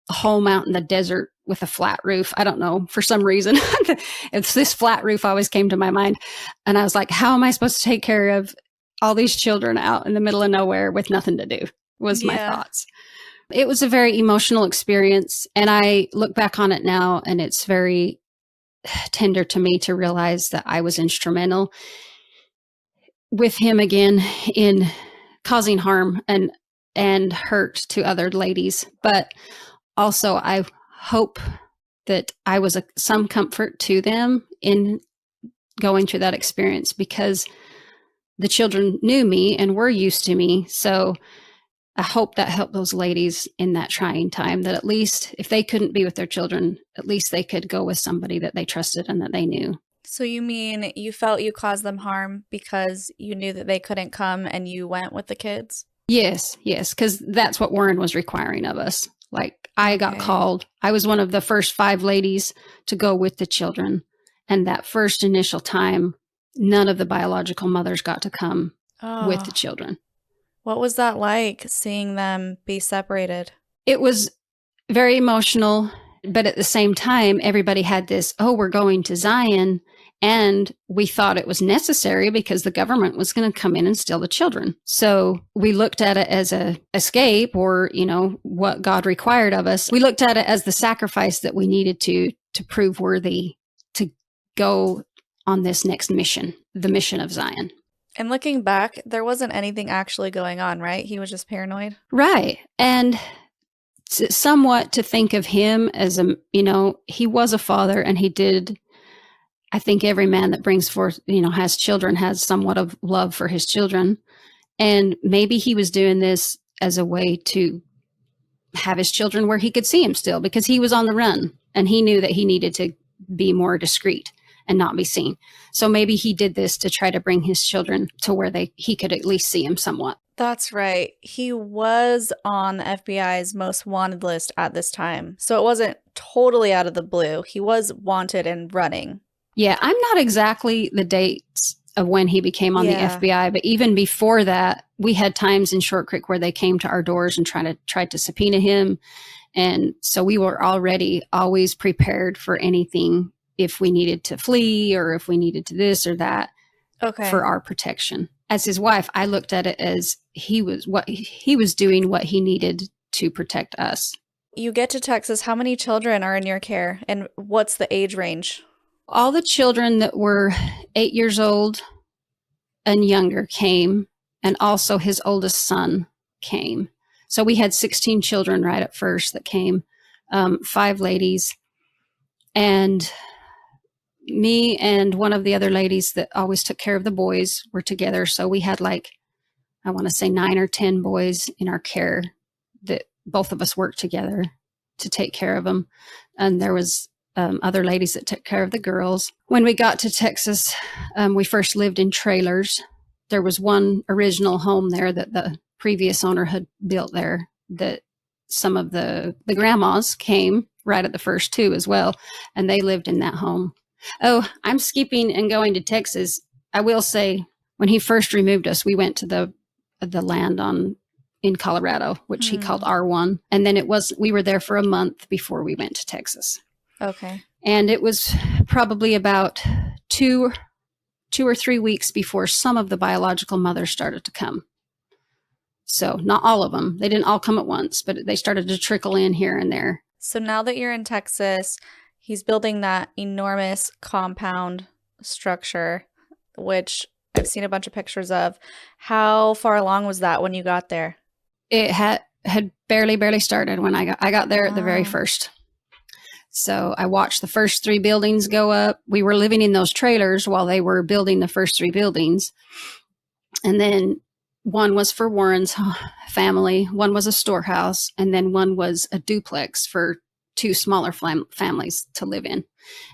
home out in the desert with a flat roof. I don't know, for some reason, it's this flat roof always came to my mind. And I was like, how am I supposed to take care of all these children out in the middle of nowhere with nothing to do, was my thoughts. It was a very emotional experience. And I look back on it now, and it's very tender to me to realize that I was instrumental with him again in causing harm and hurt to other ladies. But also, I hope that I was some comfort to them in going through that experience, because the children knew me and were used to me. So I hope that helped those ladies in that trying time, that at least if they couldn't be with their children, at least they could go with somebody that they trusted and that they knew. So you mean you felt you caused them harm because you knew that they couldn't come and you went with the kids? Yes, because that's what Warren was requiring of us. Like, I got called. I was one of the first 5 ladies to go with the children. And that first initial time, none of the biological mothers got to come with the children. What was that like, seeing them be separated? It was very emotional, but at the same time, everybody had this, we're going to Zion. And we thought it was necessary because the government was going to come in and steal the children. So we looked at it as a escape, or, what God required of us. We looked at it as the sacrifice that we needed to prove worthy to go on this next mission, the mission of Zion. And looking back, there wasn't anything actually going on, right? He was just paranoid. Right. And somewhat to think of him as he was a father, and he did. I think every man that brings forth, has children has somewhat of love for his children. And maybe he was doing this as a way to have his children where he could see him still, because he was on the run and he knew that he needed to be more discreet and not be seen. So maybe he did this to try to bring his children to where he could at least see him somewhat. That's right. He was on the FBI's most wanted list at this time. So it wasn't totally out of the blue. He was wanted and running. Yeah, I'm not exactly the dates of when he became on the FBI, but even before that, we had times in Short Creek where they came to our doors and tried to subpoena him. And so we were already always prepared for anything if we needed to flee or if we needed to this or that for our protection. As his wife, I looked at it as he was doing what he needed to protect us. You get to Texas, how many children are in your care and what's the age range? All the children that were 8 years old and younger came, and also his oldest son came. So we had 16 children right at first that came, 5 ladies. And me and one of the other ladies that always took care of the boys were together. So we had I want to say 9 or 10 boys in our care that both of us worked together to take care of them. And there was other ladies that took care of the girls. When we got to Texas, we first lived in trailers. There was one original home there that the previous owner had built there that some of the grandmas came right at the first 2 as well, and they lived in that home. Oh, I'm skipping and going to Texas. I will say, when he first removed us, we went to the land in Colorado, which he called R1. And then we were there for a month before we went to Texas. Okay. And it was probably about 2 or 3 weeks before some of the biological mothers started to come. So not all of them. They didn't all come at once, but they started to trickle in here and there. So now that you're in Texas, he's building that enormous compound structure, which I've seen a bunch of pictures of. How far along was that when you got there? It had barely started when I got there at the very first. So I watched the first 3 buildings go up. We were living in those trailers while they were building the first 3 buildings. And then one was for Warren's family, one was a storehouse, and then one was a duplex for 2 smaller families to live in.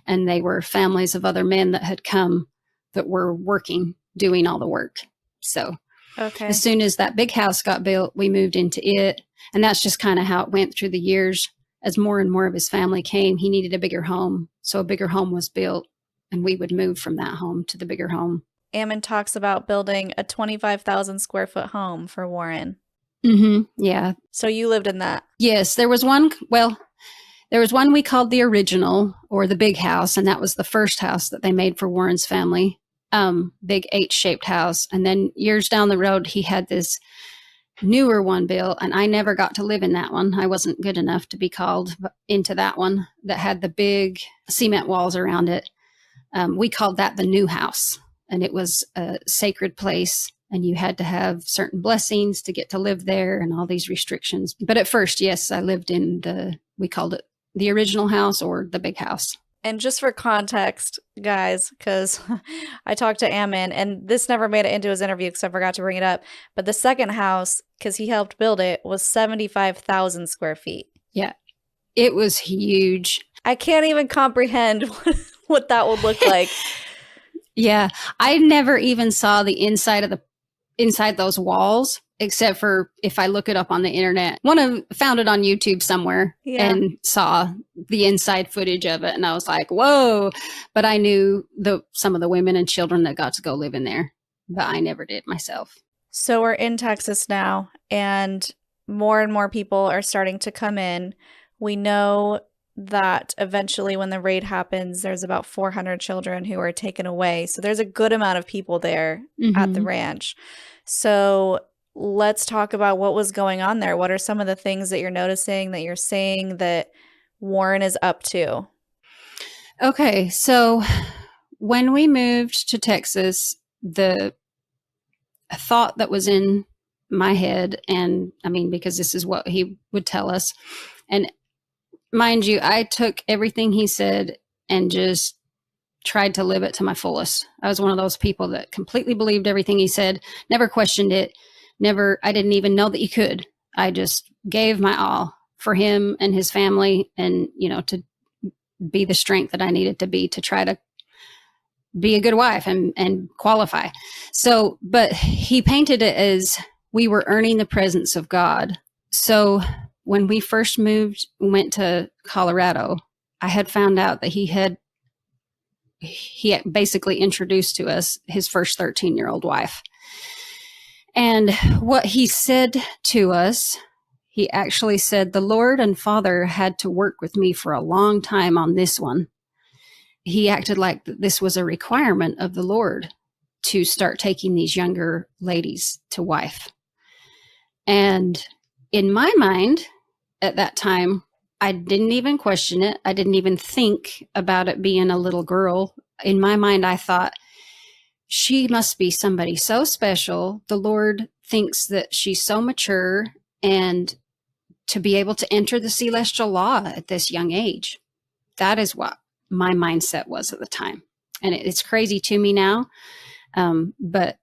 And they were families of other men that had come that were working, doing all the work. So as soon as that big house got built, we moved into it. And that's just kind of how it went through the years. As more and more of his family came, he needed a bigger home. So a bigger home was built, and we would move from that home to the bigger home. Ammon talks about building a 25,000 square foot home for Warren. Mm-hmm. Yeah. So you lived in that? Yes. There was one we called the original, or the big house, and that was the first house that they made for Warren's family. Big H-shaped house. And then years down the road, he had this newer one built, and I never got to live in that one. I wasn't good enough to be called into that one that had the big cement walls around it. We called that the new house, and it was a sacred place, and you had to have certain blessings to get to live there and all these restrictions. But at first, yes, I lived in we called it the original house or the big house. And just for context, guys, because I talked to Ammon, and this never made it into his interview because I forgot to bring it up, but the second house, because he helped build it, was 75,000 square feet. Yeah, it was huge. I can't even comprehend what that would look like. Yeah, I never even saw the inside those walls, except for if I look it up on the internet. Found it on YouTube somewhere and saw the inside footage of it, and I was like, whoa. But I knew some of the women and children that got to go live in there, but I never did myself. So we're in Texas now, and more people are starting to come in. We know that eventually when the raid happens, there's about 400 children who are taken away. So there's a good amount of people there at the ranch. So let's talk about what was going on there. What are some of the things that you're noticing, that you're seeing, that Warren is up to? Okay, so when we moved to Texas, the thought that was in my head. And I mean, because this is what he would tell us. And mind you, I took everything he said and just tried to live it to my fullest. I was one of those people that completely believed everything he said, never questioned it, I didn't even know that you could. I just gave my all for him and his family, and, to be the strength that I needed to be to try to be a good wife and qualify. So, but he painted it as we were earning the presence of God. So when we first went to Colorado, I had found out that he had basically introduced to us his first 13-year-old wife. And what he said to us, he actually said, the Lord and Father had to work with me for a long time on this one. He acted like this was a requirement of the Lord to start taking these younger ladies to wife. And in my mind at that time, I didn't even question it. I didn't even think about it being a little girl. In my mind, I thought, she must be somebody so special. The Lord thinks that she's so mature and to be able to enter the celestial law at this young age. That is what my mindset was at the time. And it's crazy to me now, but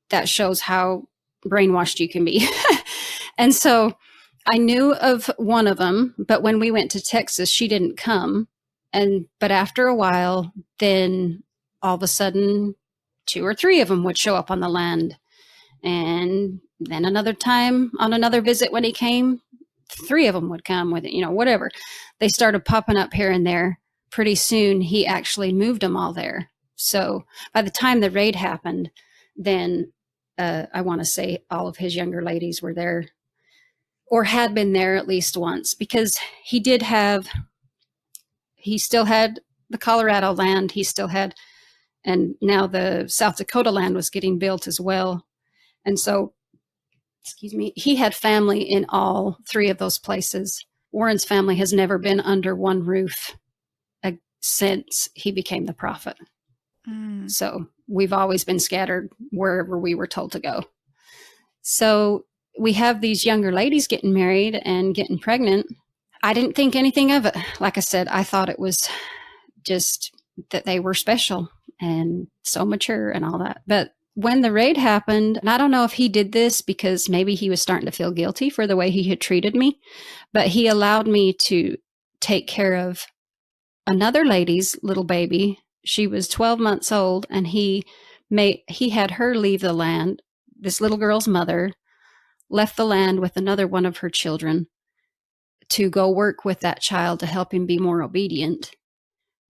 that shows how brainwashed you can be. And so I knew of one of them, but when we went to Texas, she didn't come. But after a while, then all of a sudden, 2 or 3 of them would show up on the land. And then another time on another visit when he came, 3 of them would come with it, whatever. They started popping up here and there. Pretty soon, he actually moved them all there. So by the time the raid happened, then I want to say all of his younger ladies were there or had been there at least once, because he still had the Colorado land. He still had, and now the South Dakota land was getting built as well. And so, he had family in all 3 of those places. Warren's family has never been under one roof since he became the prophet. So we've always been scattered wherever we were told to go. So we have these younger ladies getting married and getting pregnant. I didn't think anything of it. Like I said, I thought it was just that they were special and so mature and all that. But when the raid happened, and I don't know if he did this because maybe he was starting to feel guilty for the way he had treated me, but he allowed me to take care of another lady's little baby. She was 12 months old, and he had her leave the land. This little girl's mother left the land with another one of her children to go work with that child to help him be more obedient.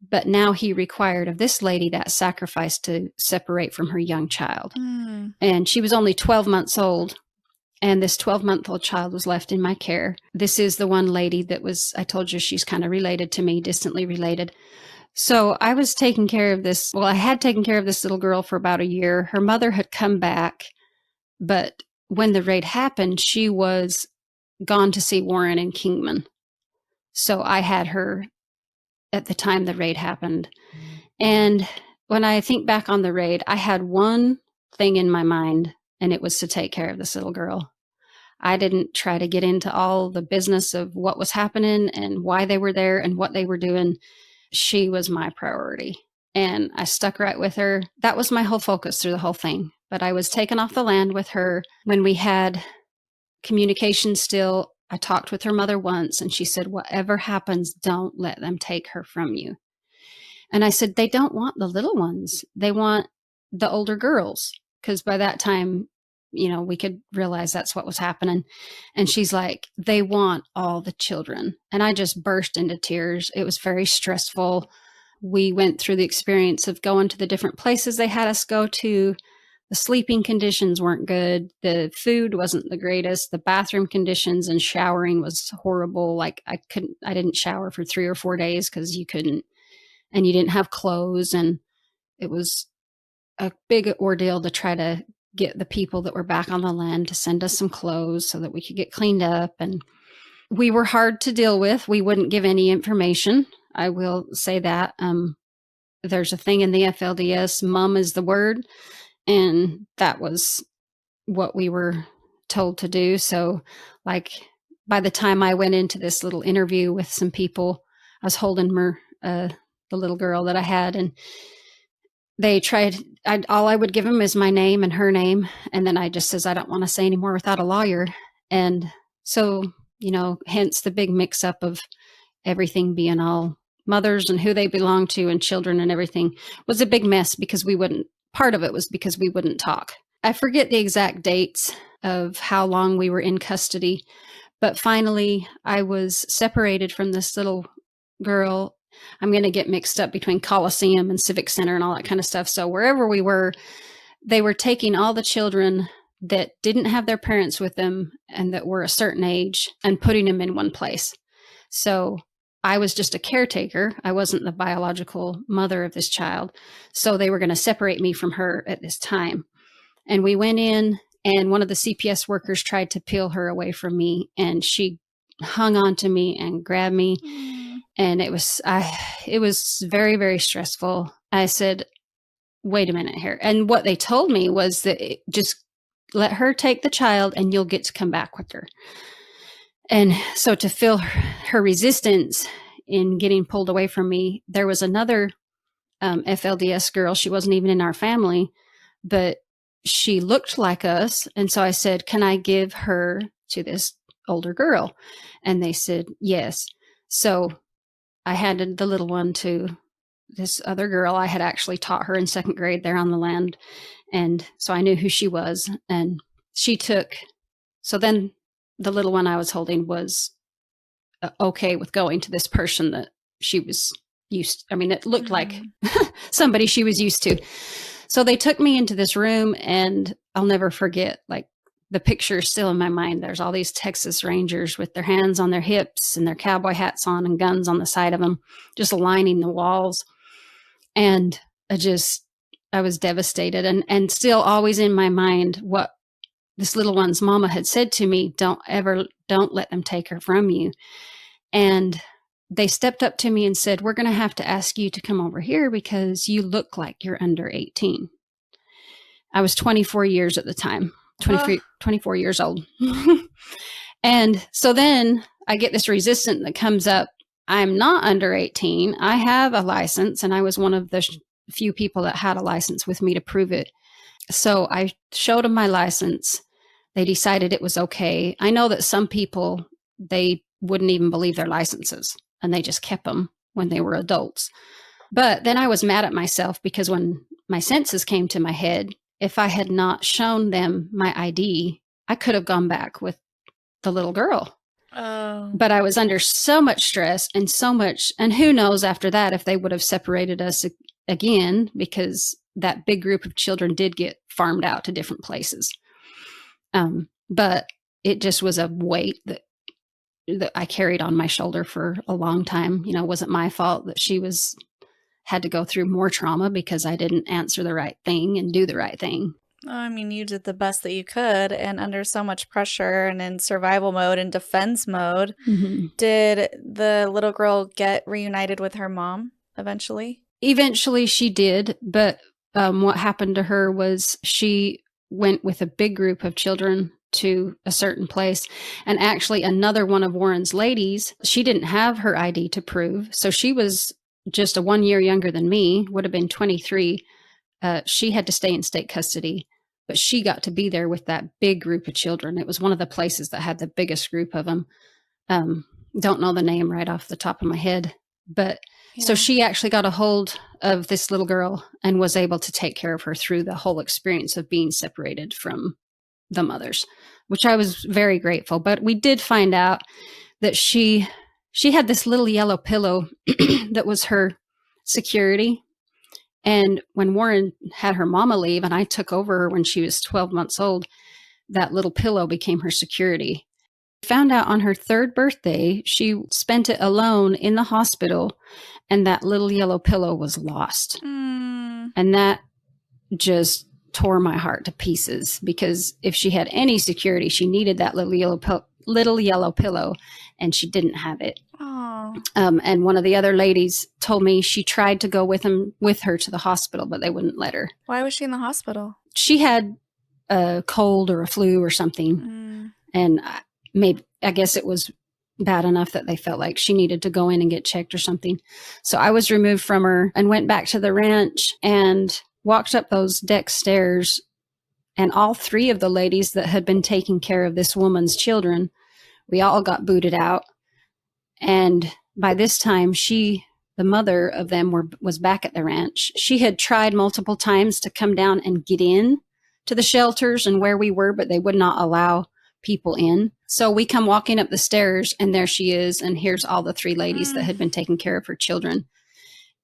But now he required of this lady that sacrifice to separate from her young child. And she was only 12 months old. And this 12-month-old child was left in my care. This is the one lady that I told you she's kind of related to me, distantly related. So I was taking care of this. Well, I had taken care of this little girl for about a year. Her mother had come back, but when the raid happened, she was gone to see Warren in Kingman. So I had her at the time the raid happened. And when I think back on the raid, I had one thing in my mind, and it was to take care of this little girl. I didn't try to get into all the business of what was happening and why they were there and what they were doing. She was my priority, and I stuck right with her. That was my whole focus through the whole thing. But I was taken off the land with her when we had communication still. I talked with her mother once, and she said, whatever happens, don't let them take her from you. And I said, they don't want the little ones. They want the older girls. Because by that time, we could realize that's what was happening. And she's like, they want all the children. And I just burst into tears. It was very stressful. We went through the experience of going to the different places they had us go to. The sleeping conditions weren't good. The food wasn't the greatest. The bathroom conditions and showering was horrible. Like I didn't shower for 3 or 4 days because you couldn't, and you didn't have clothes. And it was a big ordeal to try to get the people that were back on the land to send us some clothes so that we could get cleaned up. And we were hard to deal with. We wouldn't give any information. I will say that. There's a thing in the FLDS, mum is the word. And that was what we were told to do. So like by the time I went into this little interview with some people, I was holding the little girl that I had, and they tried, all I would give them is my name and her name. And then I just says, I don't want to say anymore without a lawyer. And so, hence the big mix up of everything being all mothers and who they belong to and children and everything was a big mess because part of it was because we wouldn't talk. I forget the exact dates of how long we were in custody, but finally I was separated from this little girl. I'm going to get mixed up between Coliseum and Civic Center and all that kind of stuff. So wherever we were, they were taking all the children that didn't have their parents with them and that were a certain age and putting them in one place. So I was just a caretaker. I wasn't the biological mother of this child. So they were going to separate me from her at this time. And we went in, and one of the CPS workers tried to peel her away from me, and she hung on to me and grabbed me. And it was very, very stressful. I said, wait a minute here. And what they told me was that just let her take the child and you'll get to come back with her. And so to feel her resistance in getting pulled away from me, there was another FLDS girl. She wasn't even in our family, but she looked like us. And so I said, can I give her to this older girl? And they said, yes. So I handed the little one to this other girl. I had actually taught her in second grade there on the land. And so I knew who she was. And so then the little one I was holding was okay with going to this person that she was used to. I mean, it looked like somebody she was used to. So they took me into this room, and I'll never forget, like, the picture is still in my mind. There's all these Texas Rangers with their hands on their hips and their cowboy hats on and guns on the side of them, just lining the walls. And I was devastated, and still always in my mind what this little one's mama had said to me, don't let them take her from you. And they stepped up to me and said, we're going to have to ask you to come over here because you look like you're under 18. I was 24 years at the time, 24 years old. And so then I get this resistance that comes up. I'm not under 18. I have a license, and I was one of the few people that had a license with me to prove it. So I showed them my license. They decided it was okay. I know that some people, they wouldn't even believe their licenses, and they just kept them when they were adults. But then I was mad at myself because when my senses came to my head, if I had not shown them my ID, I could have gone back with the little girl. Oh. But I was under so much stress and who knows after that if they would have separated us again, because that big group of children did get farmed out to different places. But it just was a weight that I carried on my shoulder for a long time. It wasn't my fault that she had to go through more trauma because I didn't answer the right thing and do the right thing. I mean, you did the best that you could, and under so much pressure and in survival mode and defense mode. Mm-hmm. Did the little girl get reunited with her mom eventually? Eventually she did, but what happened to her was she went with a big group of children to a certain place. And actually another one of Warren's ladies, she didn't have her ID to prove. So she was just 1 year younger than me, would have been 23. She had to stay in state custody, but she got to be there with that big group of children. It was one of the places that had the biggest group of them. Don't know the name right off the top of my head, but yeah. So she actually got a hold of this little girl and was able to take care of her through the whole experience of being separated from the mothers, which I was very grateful. But we did find out that she had this little yellow pillow that was her security. And when Warren had her mama leave and I took over her when she was 12 months old, that little pillow became her security. Found out on her 3rd birthday, she spent it alone in the hospital, and that little yellow pillow was lost. And that just tore my heart to pieces, because if she had any security, she needed that little yellow pillow, and she didn't have it. And one of the other ladies told me she tried to go with her to the hospital, but they wouldn't let her. Why was she in the hospital? She had a cold or a flu or something. And I guess it was bad enough that they felt like she needed to go in and get checked or something. So I was removed from her and went back to the ranch and walked up those deck stairs. And all three of the ladies that had been taking care of this woman's children, we all got booted out. And by this time, the mother of them was back at the ranch. She had tried multiple times to come down and get in to the shelters and where we were, but they would not allow people in. So we come walking up the stairs, and there she is. And here's all the three ladies that had been taking care of her children.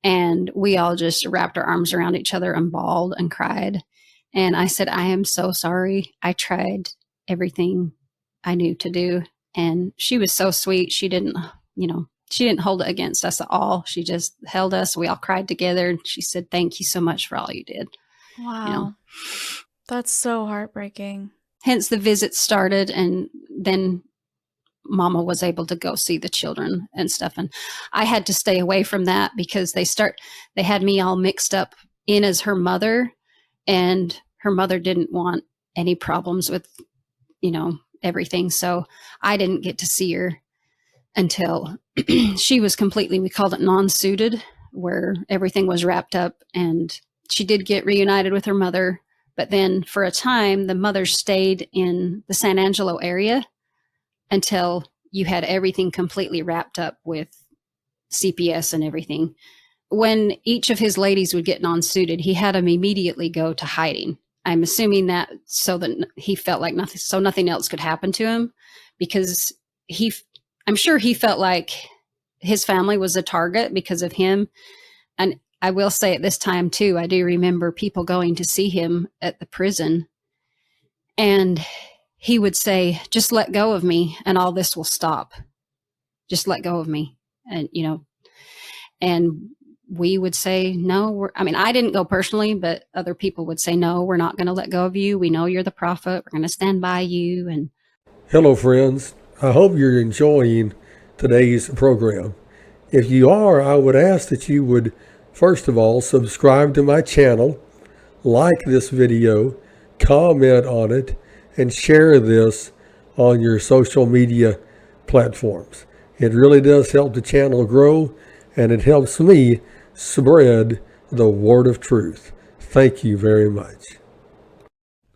And we all just wrapped our arms around each other and bawled and cried. And I said, I am so sorry. I tried everything I knew to do. And she was so sweet. She didn't hold it against us at all. She just held us. We all cried together. She said, thank you so much for all you did. Wow. That's so heartbreaking. Hence the visit started, and then Mama was able to go see the children and stuff. And I had to stay away from that because they had me all mixed up in as her mother, and her mother didn't want any problems with, everything. So I didn't get to see her until she was completely, we called it non-suited, where everything was wrapped up, and she did get reunited with her mother. But then for a time, the mother stayed in the San Angelo area until you had everything completely wrapped up with CPS and everything. When each of his ladies would get non-suited, he had them immediately go to hiding. I'm assuming that so that he felt like nothing else could happen to him, because I'm sure he felt like his family was a target because of him. And I will say at this time too, I do remember people going to see him at the prison, and he would say, just let go of me and all this will stop. Just let go of me. And, and we would say, no, I didn't go personally, but other people would say, no, we're not going to let go of you. We know you're the prophet. We're going to stand by you. And hello, friends. I hope you're enjoying today's program. If you are, I would ask that you would, first of all, subscribe to my channel, like this video, comment on it, and share this on your social media platforms. It really does help the channel grow, and it helps me spread the word of truth. Thank you very much.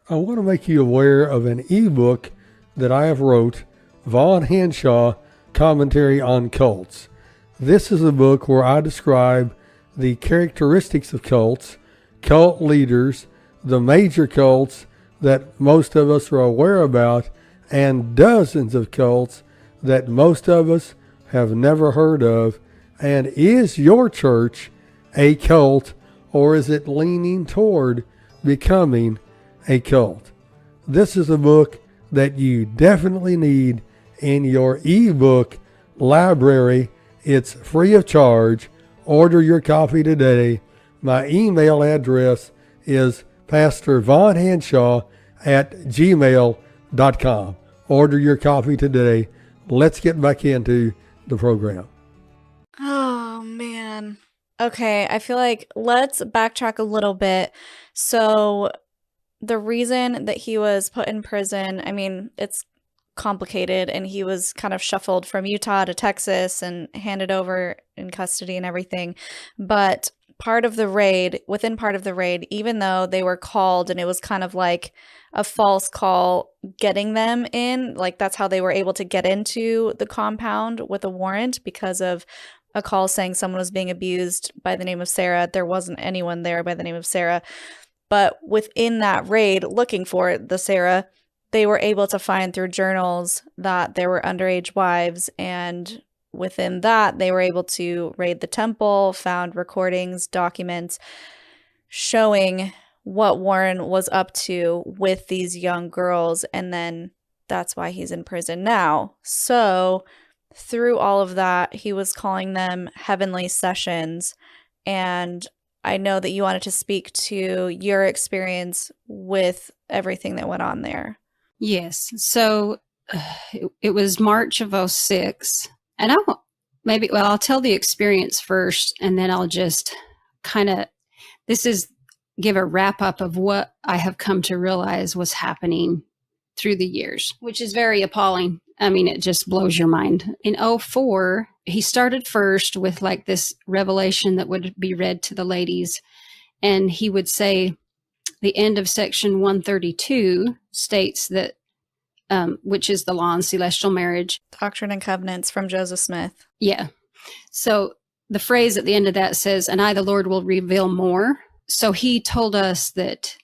I want to make you aware of an ebook that I have wrote, Von Hanshaw, Commentary on Cults. This is a book where I describe the characteristics of cults, cult leaders, the major cults that most of us are aware about, and dozens of cults that most of us have never heard of. And is your church a cult, or is it leaning toward becoming a cult? This is a book that you definitely need in your ebook library. It's free of charge. Order your copy today. My email address is pastorvonhanshaw@gmail.com. Order your copy today. Let's get back into the program. Oh, man. Okay, I feel like let's backtrack a little bit. So the reason that he was put in prison, it's complicated, and he was kind of shuffled from Utah to Texas and handed over in custody and everything. But within part of the raid, even though they were called and it was kind of like a false call getting them in, like that's how they were able to get into the compound with a warrant, because of a call saying someone was being abused by the name of Sarah. There wasn't anyone there by the name of Sarah. But within that raid, looking for the Sarah, they were able to find through journals that there were underage wives, and within that, they were able to raid the temple, found recordings, documents showing what Warren was up to with these young girls, and then that's why he's in prison now. So through all of that, he was calling them heavenly sessions, and I know that you wanted to speak to your experience with everything that went on there. yes. So it was March of 06. And I'll tell the experience first, and then I'll just this is give a wrap up of what I have come to realize was happening through the years, which is very appalling. I mean, it just blows your mind. In '04, he started first with like this revelation that would be read to the ladies. And he would say, the end of section 132 states that, which is the law on celestial marriage. Doctrine and Covenants from Joseph Smith. Yeah. So the phrase at the end of that says, and I, the Lord, will reveal more. So he told us that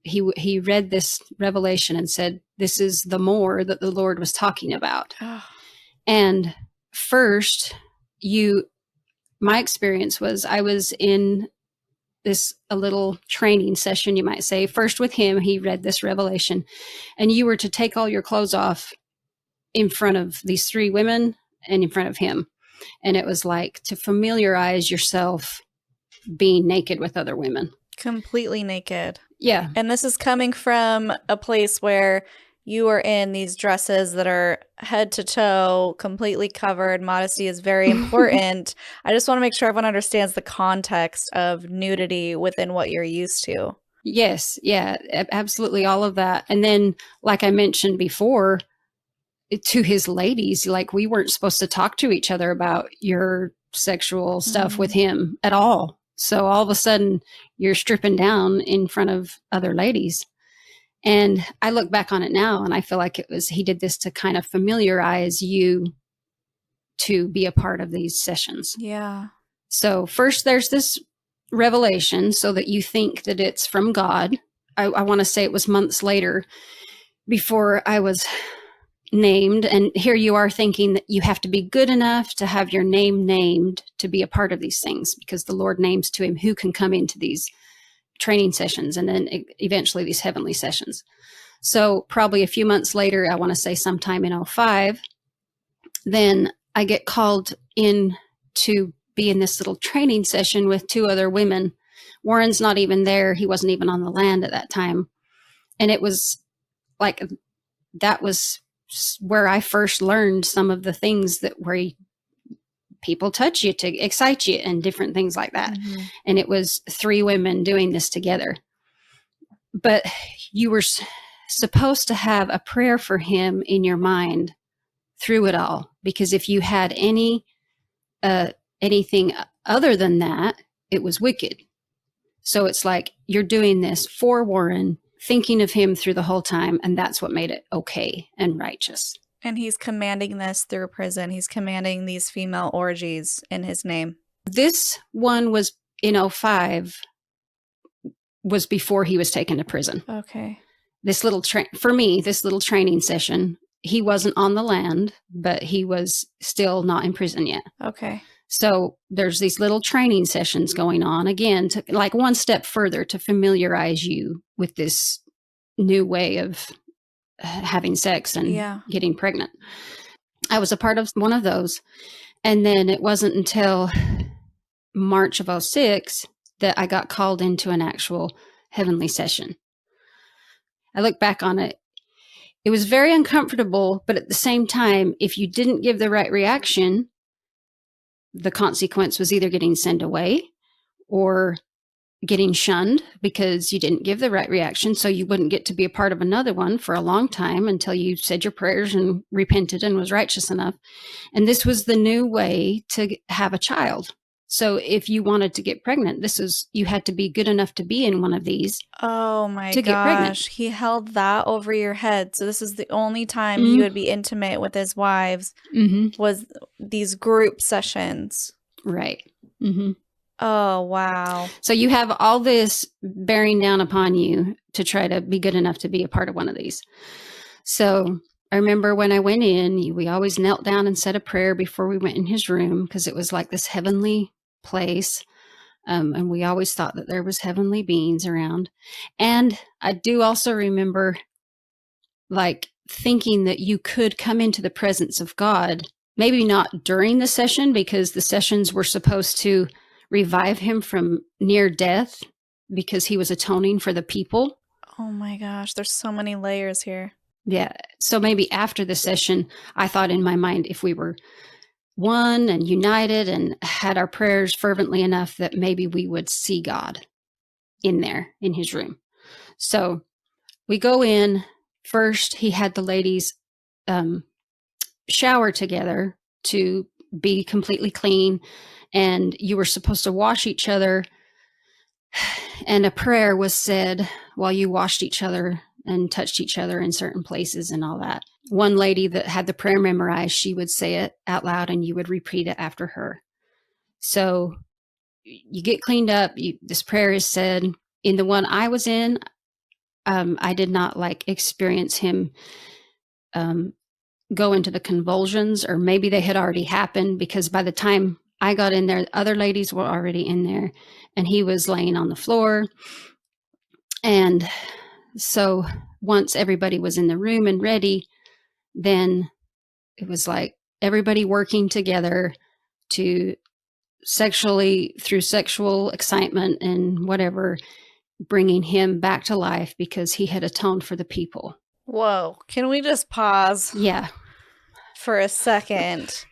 he read this revelation and said, this is the more that the Lord was talking about. Oh. And first, my experience was I was in a little training session, you might say. First with him, he read this revelation, and you were to take all your clothes off in front of these 3 women and in front of him. And it was like to familiarize yourself being naked with other women. Completely naked. Yeah. And this is coming from a place where you are in these dresses that are head to toe, completely covered. Modesty is very important. I just want to make sure everyone understands the context of nudity within what you're used to. Yes. Yeah, absolutely. All of that. And then, like I mentioned before, to his ladies, like we weren't supposed to talk to each other about your sexual stuff with him at all. So all of a sudden you're stripping down in front of other ladies. And I look back on it now and I feel like he did this to kind of familiarize you to be a part of these sessions. Yeah. So first there's this revelation so that you think that it's from God. I want to say it was months later before I was named. And here you are thinking that you have to be good enough to have your name named to be a part of these things, because the Lord names to him who can come into these training sessions and then eventually these heavenly sessions. So probably a few months later, I want to say sometime in '05, then I get called in to be in this little training session with 2 other women. Warren's not even there. He wasn't even on the land at that time. And it was like, that was where I first learned some of the things that people touch you to excite you and different things like that. Mm-hmm. And it was 3 women doing this together. But you were supposed to have a prayer for him in your mind through it all, because if you had anything other than that, it was wicked. So it's like you're doing this for Warren, thinking of him through the whole time, and that's what made it okay and righteous. And he's commanding this through prison. He's commanding these female orgies in his name. This one was in '05, was before he was taken to prison. Okay. This little this little training session, he wasn't on the land, but he was still not in prison yet. Okay. So there's these little training sessions going on, again, to like one step further to familiarize you with this new way of having sex and getting pregnant. I was a part of one of those. And then it wasn't until March of '06 that I got called into an actual heavenly session. I look back on it. It was very uncomfortable, but at the same time, if you didn't give the right reaction, the consequence was either getting sent away or getting shunned because you didn't give the right reaction. So you wouldn't get to be a part of another one for a long time until you said your prayers and repented and was righteous enough. And this was the new way to have a child. So if you wanted to get pregnant, you had to be good enough to be in one of these. Oh my gosh. He held that over your head. So this is the only time he would be intimate with his wives, was these group sessions. Right. Mm-hmm. Oh, wow. So you have all this bearing down upon you to try to be good enough to be a part of one of these. So I remember when I went in, we always knelt down and said a prayer before we went in his room, because it was like this heavenly place. And we always thought that there was heavenly beings around. And I do also remember like thinking that you could come into the presence of God, maybe not during the session, because the sessions were supposed to revive him from near death because he was atoning for the people. Oh my gosh, there's so many layers here. Yeah. So maybe after the session, I thought in my mind, if we were one and united and had our prayers fervently enough, that maybe we would see God. in there in his room. So we go in. First, he had the ladies shower together to be completely clean, and you were supposed to wash each other, and a prayer was said while you washed each other and touched each other in certain places and all that. One lady that had the prayer memorized, she would say it out loud and you would repeat it after her. So you get cleaned up. This prayer is said. In the one I was in, I did not experience him go into the convulsions, or maybe they had already happened, because by the time I got in there, other ladies were already in there and he was laying on the floor. And so once everybody was in the room and ready, then it was like everybody working together to through sexual excitement and whatever, bringing him back to life because he had atoned for the people. Whoa. Can we just pause? Yeah. For a second.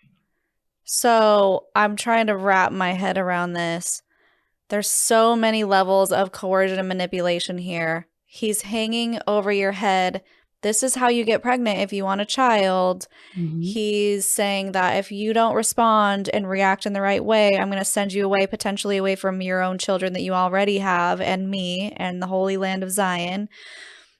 So I'm trying to wrap my head around this. There's so many levels of coercion and manipulation here. He's hanging over your head. This is how you get pregnant if you want a child. Mm-hmm. He's saying that if you don't respond and react in the right way, I'm going to send you away, potentially away from your own children that you already have, and me, and the Holy Land of Zion.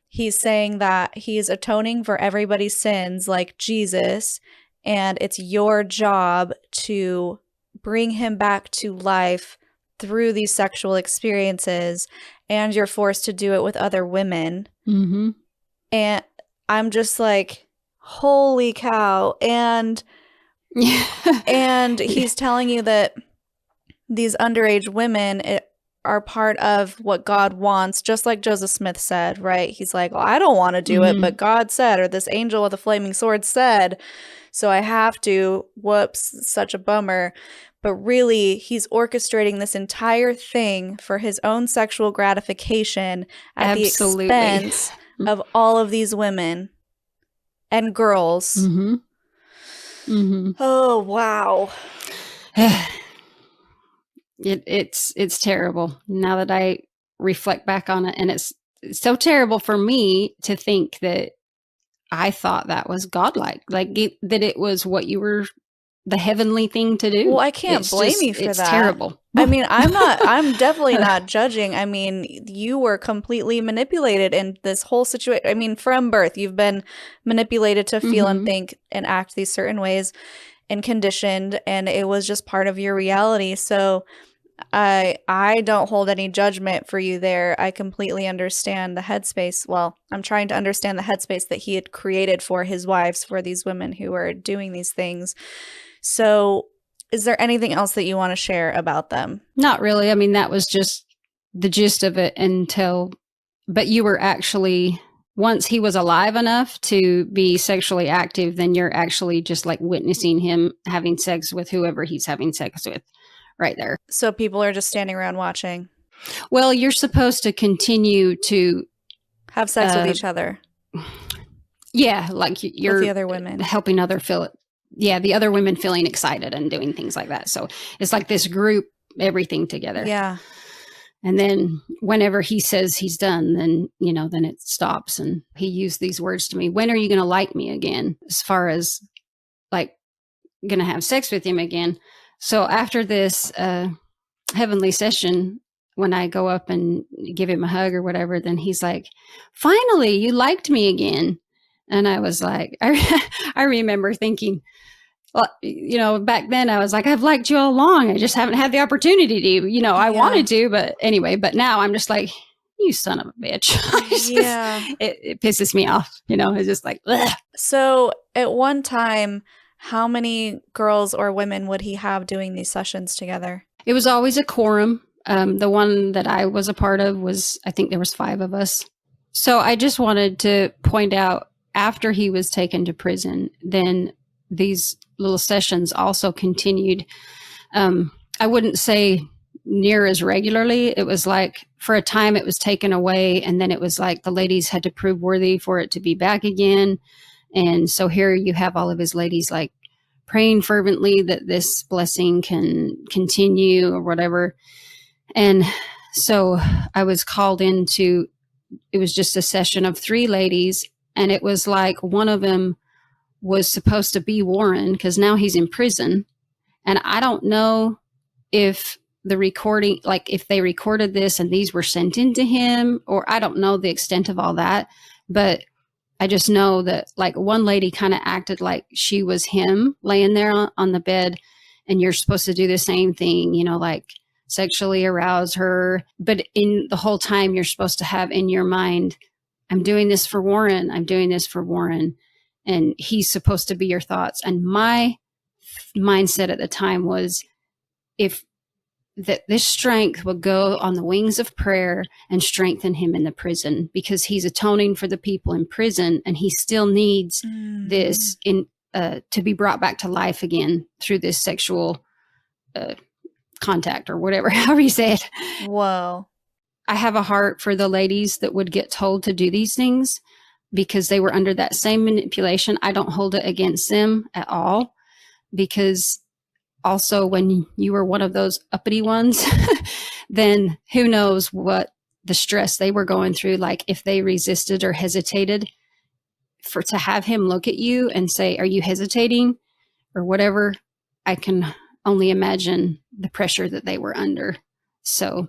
He's saying that he's atoning for everybody's sins like Jesus, and it's your job to bring him back to life through these sexual experiences, and you're forced to do it with other women. Mm-hmm. And I'm just like, holy cow. And and he's telling you that these underage women are part of what God wants, just like Joseph Smith said, right? He's like, well, I don't want to do it, but God said, or this angel with a flaming sword said, so I have to. Whoops, such a bummer. But really, he's orchestrating this entire thing for his own sexual gratification at the expense of all of these women and girls. Mm-hmm. Mm-hmm. Oh, wow. It's terrible now that I reflect back on it. And it's so terrible for me to think that I thought that was godlike, that it was what you were, the heavenly thing to do. Well, I can't blame you for that. It's terrible. I mean, I'm definitely not judging. I mean, you were completely manipulated in this whole situation. I mean, from birth, you've been manipulated to feel and think and act these certain ways and conditioned, and it was just part of your reality. So I don't hold any judgment for you there. I completely understand the headspace. Well, I'm trying to understand the headspace that he had created for his wives, for these women who were doing these things. So is there anything else that you want to share about them? Not really. I mean, that was just the gist of it but you were actually, once he was alive enough to be sexually active, then you're actually just like witnessing him having sex with whoever he's having sex with right there. So people are just standing around watching? Well, you're supposed to continue to have sex with each other. Yeah, like you're with the other women, helping the other women feeling excited and doing things like that. So it's like this group, everything together. Yeah. And then whenever he says he's done, then, then it stops. And he used these words to me: when are you going to like me again? As far as like going to have sex with him again. So after this heavenly session, when I go up and give him a hug or whatever, then he's like, finally, you liked me again. And I was like, I remember thinking, well, back then I was like, I've liked you all along. I just haven't had the opportunity to, I wanted to, but anyway, but now I'm just like, you son of a bitch. It pisses me off. It's just like, ugh. So at one time, how many girls or women would he have doing these sessions together? It was always a quorum. The one that I was a part of I think there was 5 of us. So I just wanted to point out, after he was taken to prison, then these little sessions also continued. I wouldn't say near as regularly. It was like for a time it was taken away, and then it was like the ladies had to prove worthy for it to be back again. And so here you have all of his ladies like praying fervently that this blessing can continue or whatever. And So I was called into, it was just a session of 3 ladies, and it was like one of them was supposed to be Warren because now he's in prison. And I don't know if the recording, like if they recorded this and these were sent into him, or I don't know the extent of all that, but I just know that like one lady kind of acted like she was him laying there on the bed, and you're supposed to do the same thing, you know, like sexually arouse her. But in the whole time you're supposed to have in your mind, I'm doing this for Warren. I'm doing this for Warren. And he's supposed to be your thoughts. And my mindset at the time was, if that this strength will go on the wings of prayer and strengthen him in the prison, because he's atoning for the people in prison, and he still needs this to be brought back to life again through this sexual contact or whatever, however you say it. Whoa. I have a heart for the ladies that would get told to do these things because they were under that same manipulation. I don't hold it against them at all, because also when you were one of those uppity ones, then who knows what the stress they were going through. Like if they resisted or hesitated, for to have him look at you and say, are you hesitating or whatever, I can only imagine the pressure that they were under. So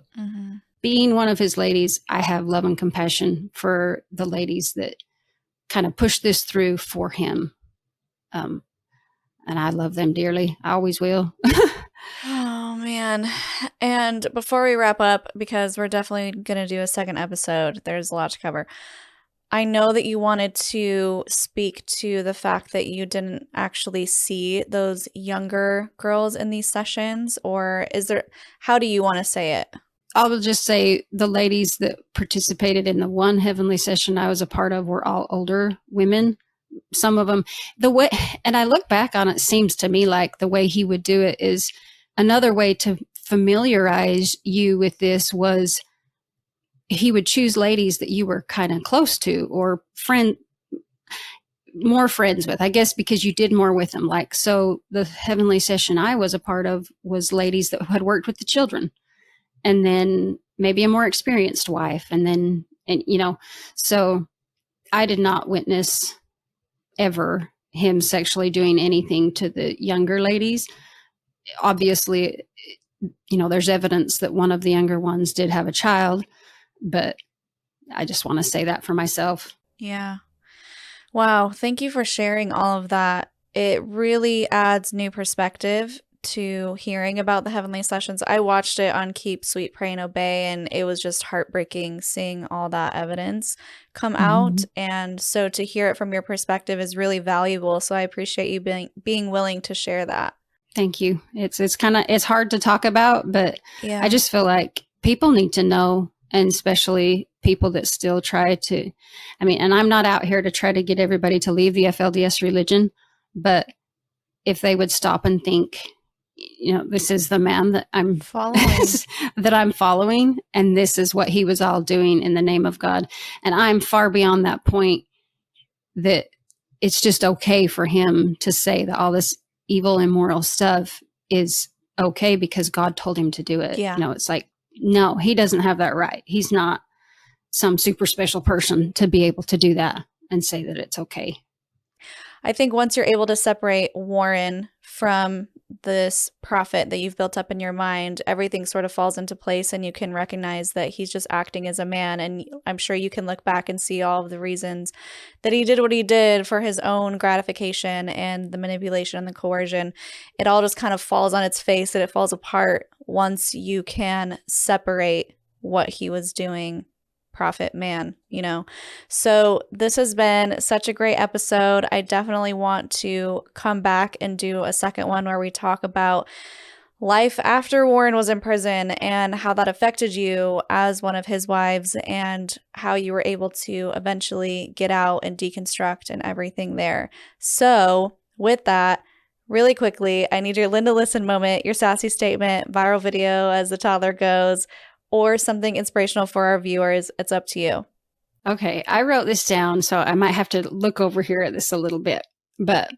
being one of his ladies, I have love and compassion for the ladies that kind of push this through for him. And I love them dearly. I always will. Oh, man. And before we wrap up, because we're definitely going to do a second episode, there's a lot to cover. I know that you wanted to speak to the fact that you didn't actually see those younger girls in these sessions, or how do you want to say it? I will just say the ladies that participated in the one heavenly session I was a part of were all older women. Some of them, and I look back on it, seems to me like the way he would do it is another way to familiarize you with this was he would choose ladies that you were kind of close to or more friends with, I guess, because you did more with them. Like, so the heavenly session I was a part of was ladies that had worked with the children, and then maybe a more experienced wife. And so I did not witness ever him sexually doing anything to the younger ladies. Obviously, there's evidence that one of the younger ones did have a child, but I just want to say that for myself. Yeah. Wow. Thank you for sharing all of that. It really adds new perspective to hearing about the heavenly sessions. I watched it on Keep, Sweet, Pray, and Obey, and it was just heartbreaking seeing all that evidence come out. And so to hear it from your perspective is really valuable. So I appreciate you being willing to share that. Thank you. It's hard to talk about, but yeah. I just feel like people need to know, and especially people that still try to, and I'm not out here to try to get everybody to leave the FLDS religion, but if they would stop and think, this is the man that I'm following, and this is what he was all doing in the name of God. And I'm far beyond that point that it's just okay for him to say that all this evil, immoral stuff is okay because God told him to do it. Yeah. It's like, no, he doesn't have that right. He's not some super special person to be able to do that and say that it's okay. I think once you're able to separate Warren from this prophet that you've built up in your mind, everything sort of falls into place, and you can recognize that he's just acting as a man. And I'm sure you can look back and see all of the reasons that he did what he did for his own gratification, and the manipulation and the coercion. It all just kind of falls on its face, and it falls apart once you can separate what he was doing, prophet, man, So this has been such a great episode. I definitely want to come back and do a second one where we talk about life after Warren was in prison and how that affected you as one of his wives, and how you were able to eventually get out and deconstruct and everything there. So with that, really quickly, I need your Linda Listen moment, your sassy statement, viral video as the toddler goes, or something inspirational for our viewers. It's up to you. Okay, I wrote this down, so I might have to look over here at this a little bit. But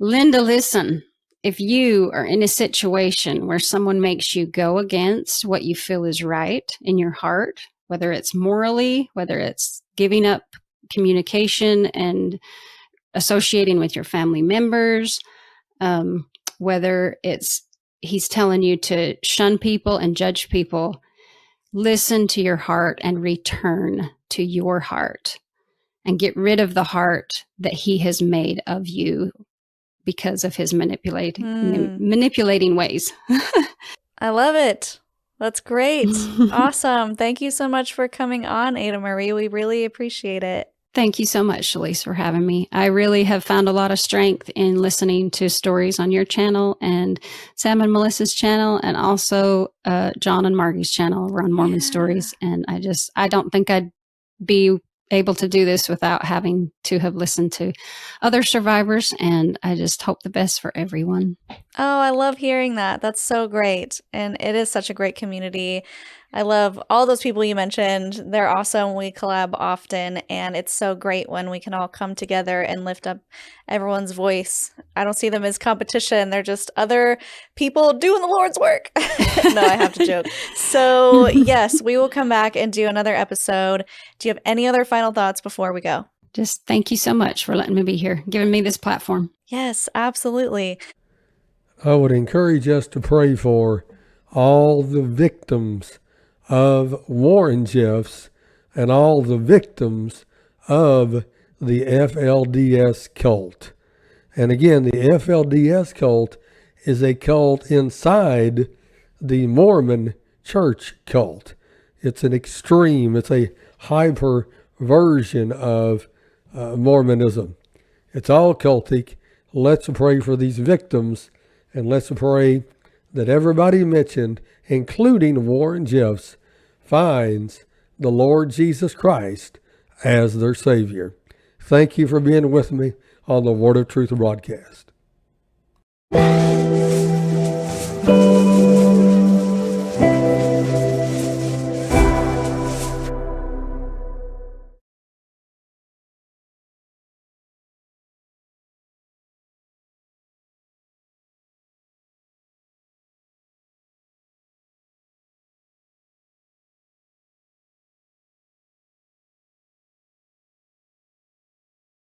Linda Listen, if you are in a situation where someone makes you go against what you feel is right in your heart, whether it's morally, whether it's giving up communication and associating with your family members, whether it's he's telling you to shun people and judge people, listen to your heart and return to your heart and get rid of the heart that he has made of you because of his manipulating ways. I love it. That's great. Awesome. Thank you so much for coming on, Ada Marie. We really appreciate it. Thank you so much, Shalise, for having me. I really have found a lot of strength in listening to stories on your channel and Sam and Melissa's channel, and also John and Margie's channel around Mormon stories. And I don't think I'd be able to do this without having to have listened to other survivors. And I just hope the best for everyone. Oh, I love hearing that. That's so great. And it is such a great community. I love all those people you mentioned. They're awesome. We collab often, and it's so great when we can all come together and lift up everyone's voice. I don't see them as competition. They're just other people doing the Lord's work. No, I have to joke. So yes, we will come back and do another episode. Do you have any other final thoughts before we go? Just thank you so much for letting me be here, giving me this platform. Yes, absolutely. I would encourage us to pray for all the victims of Warren Jeffs and all the victims of the FLDS cult. And again, the FLDS cult is a cult inside the Mormon church cult. It's an extreme, it's a hyper version of Mormonism. It's all cultic. Let's pray for these victims, and let's pray that everybody mentioned, including Warren Jeffs, finds the Lord Jesus Christ as their Savior. Thank you for being with me on the Word of Truth broadcast.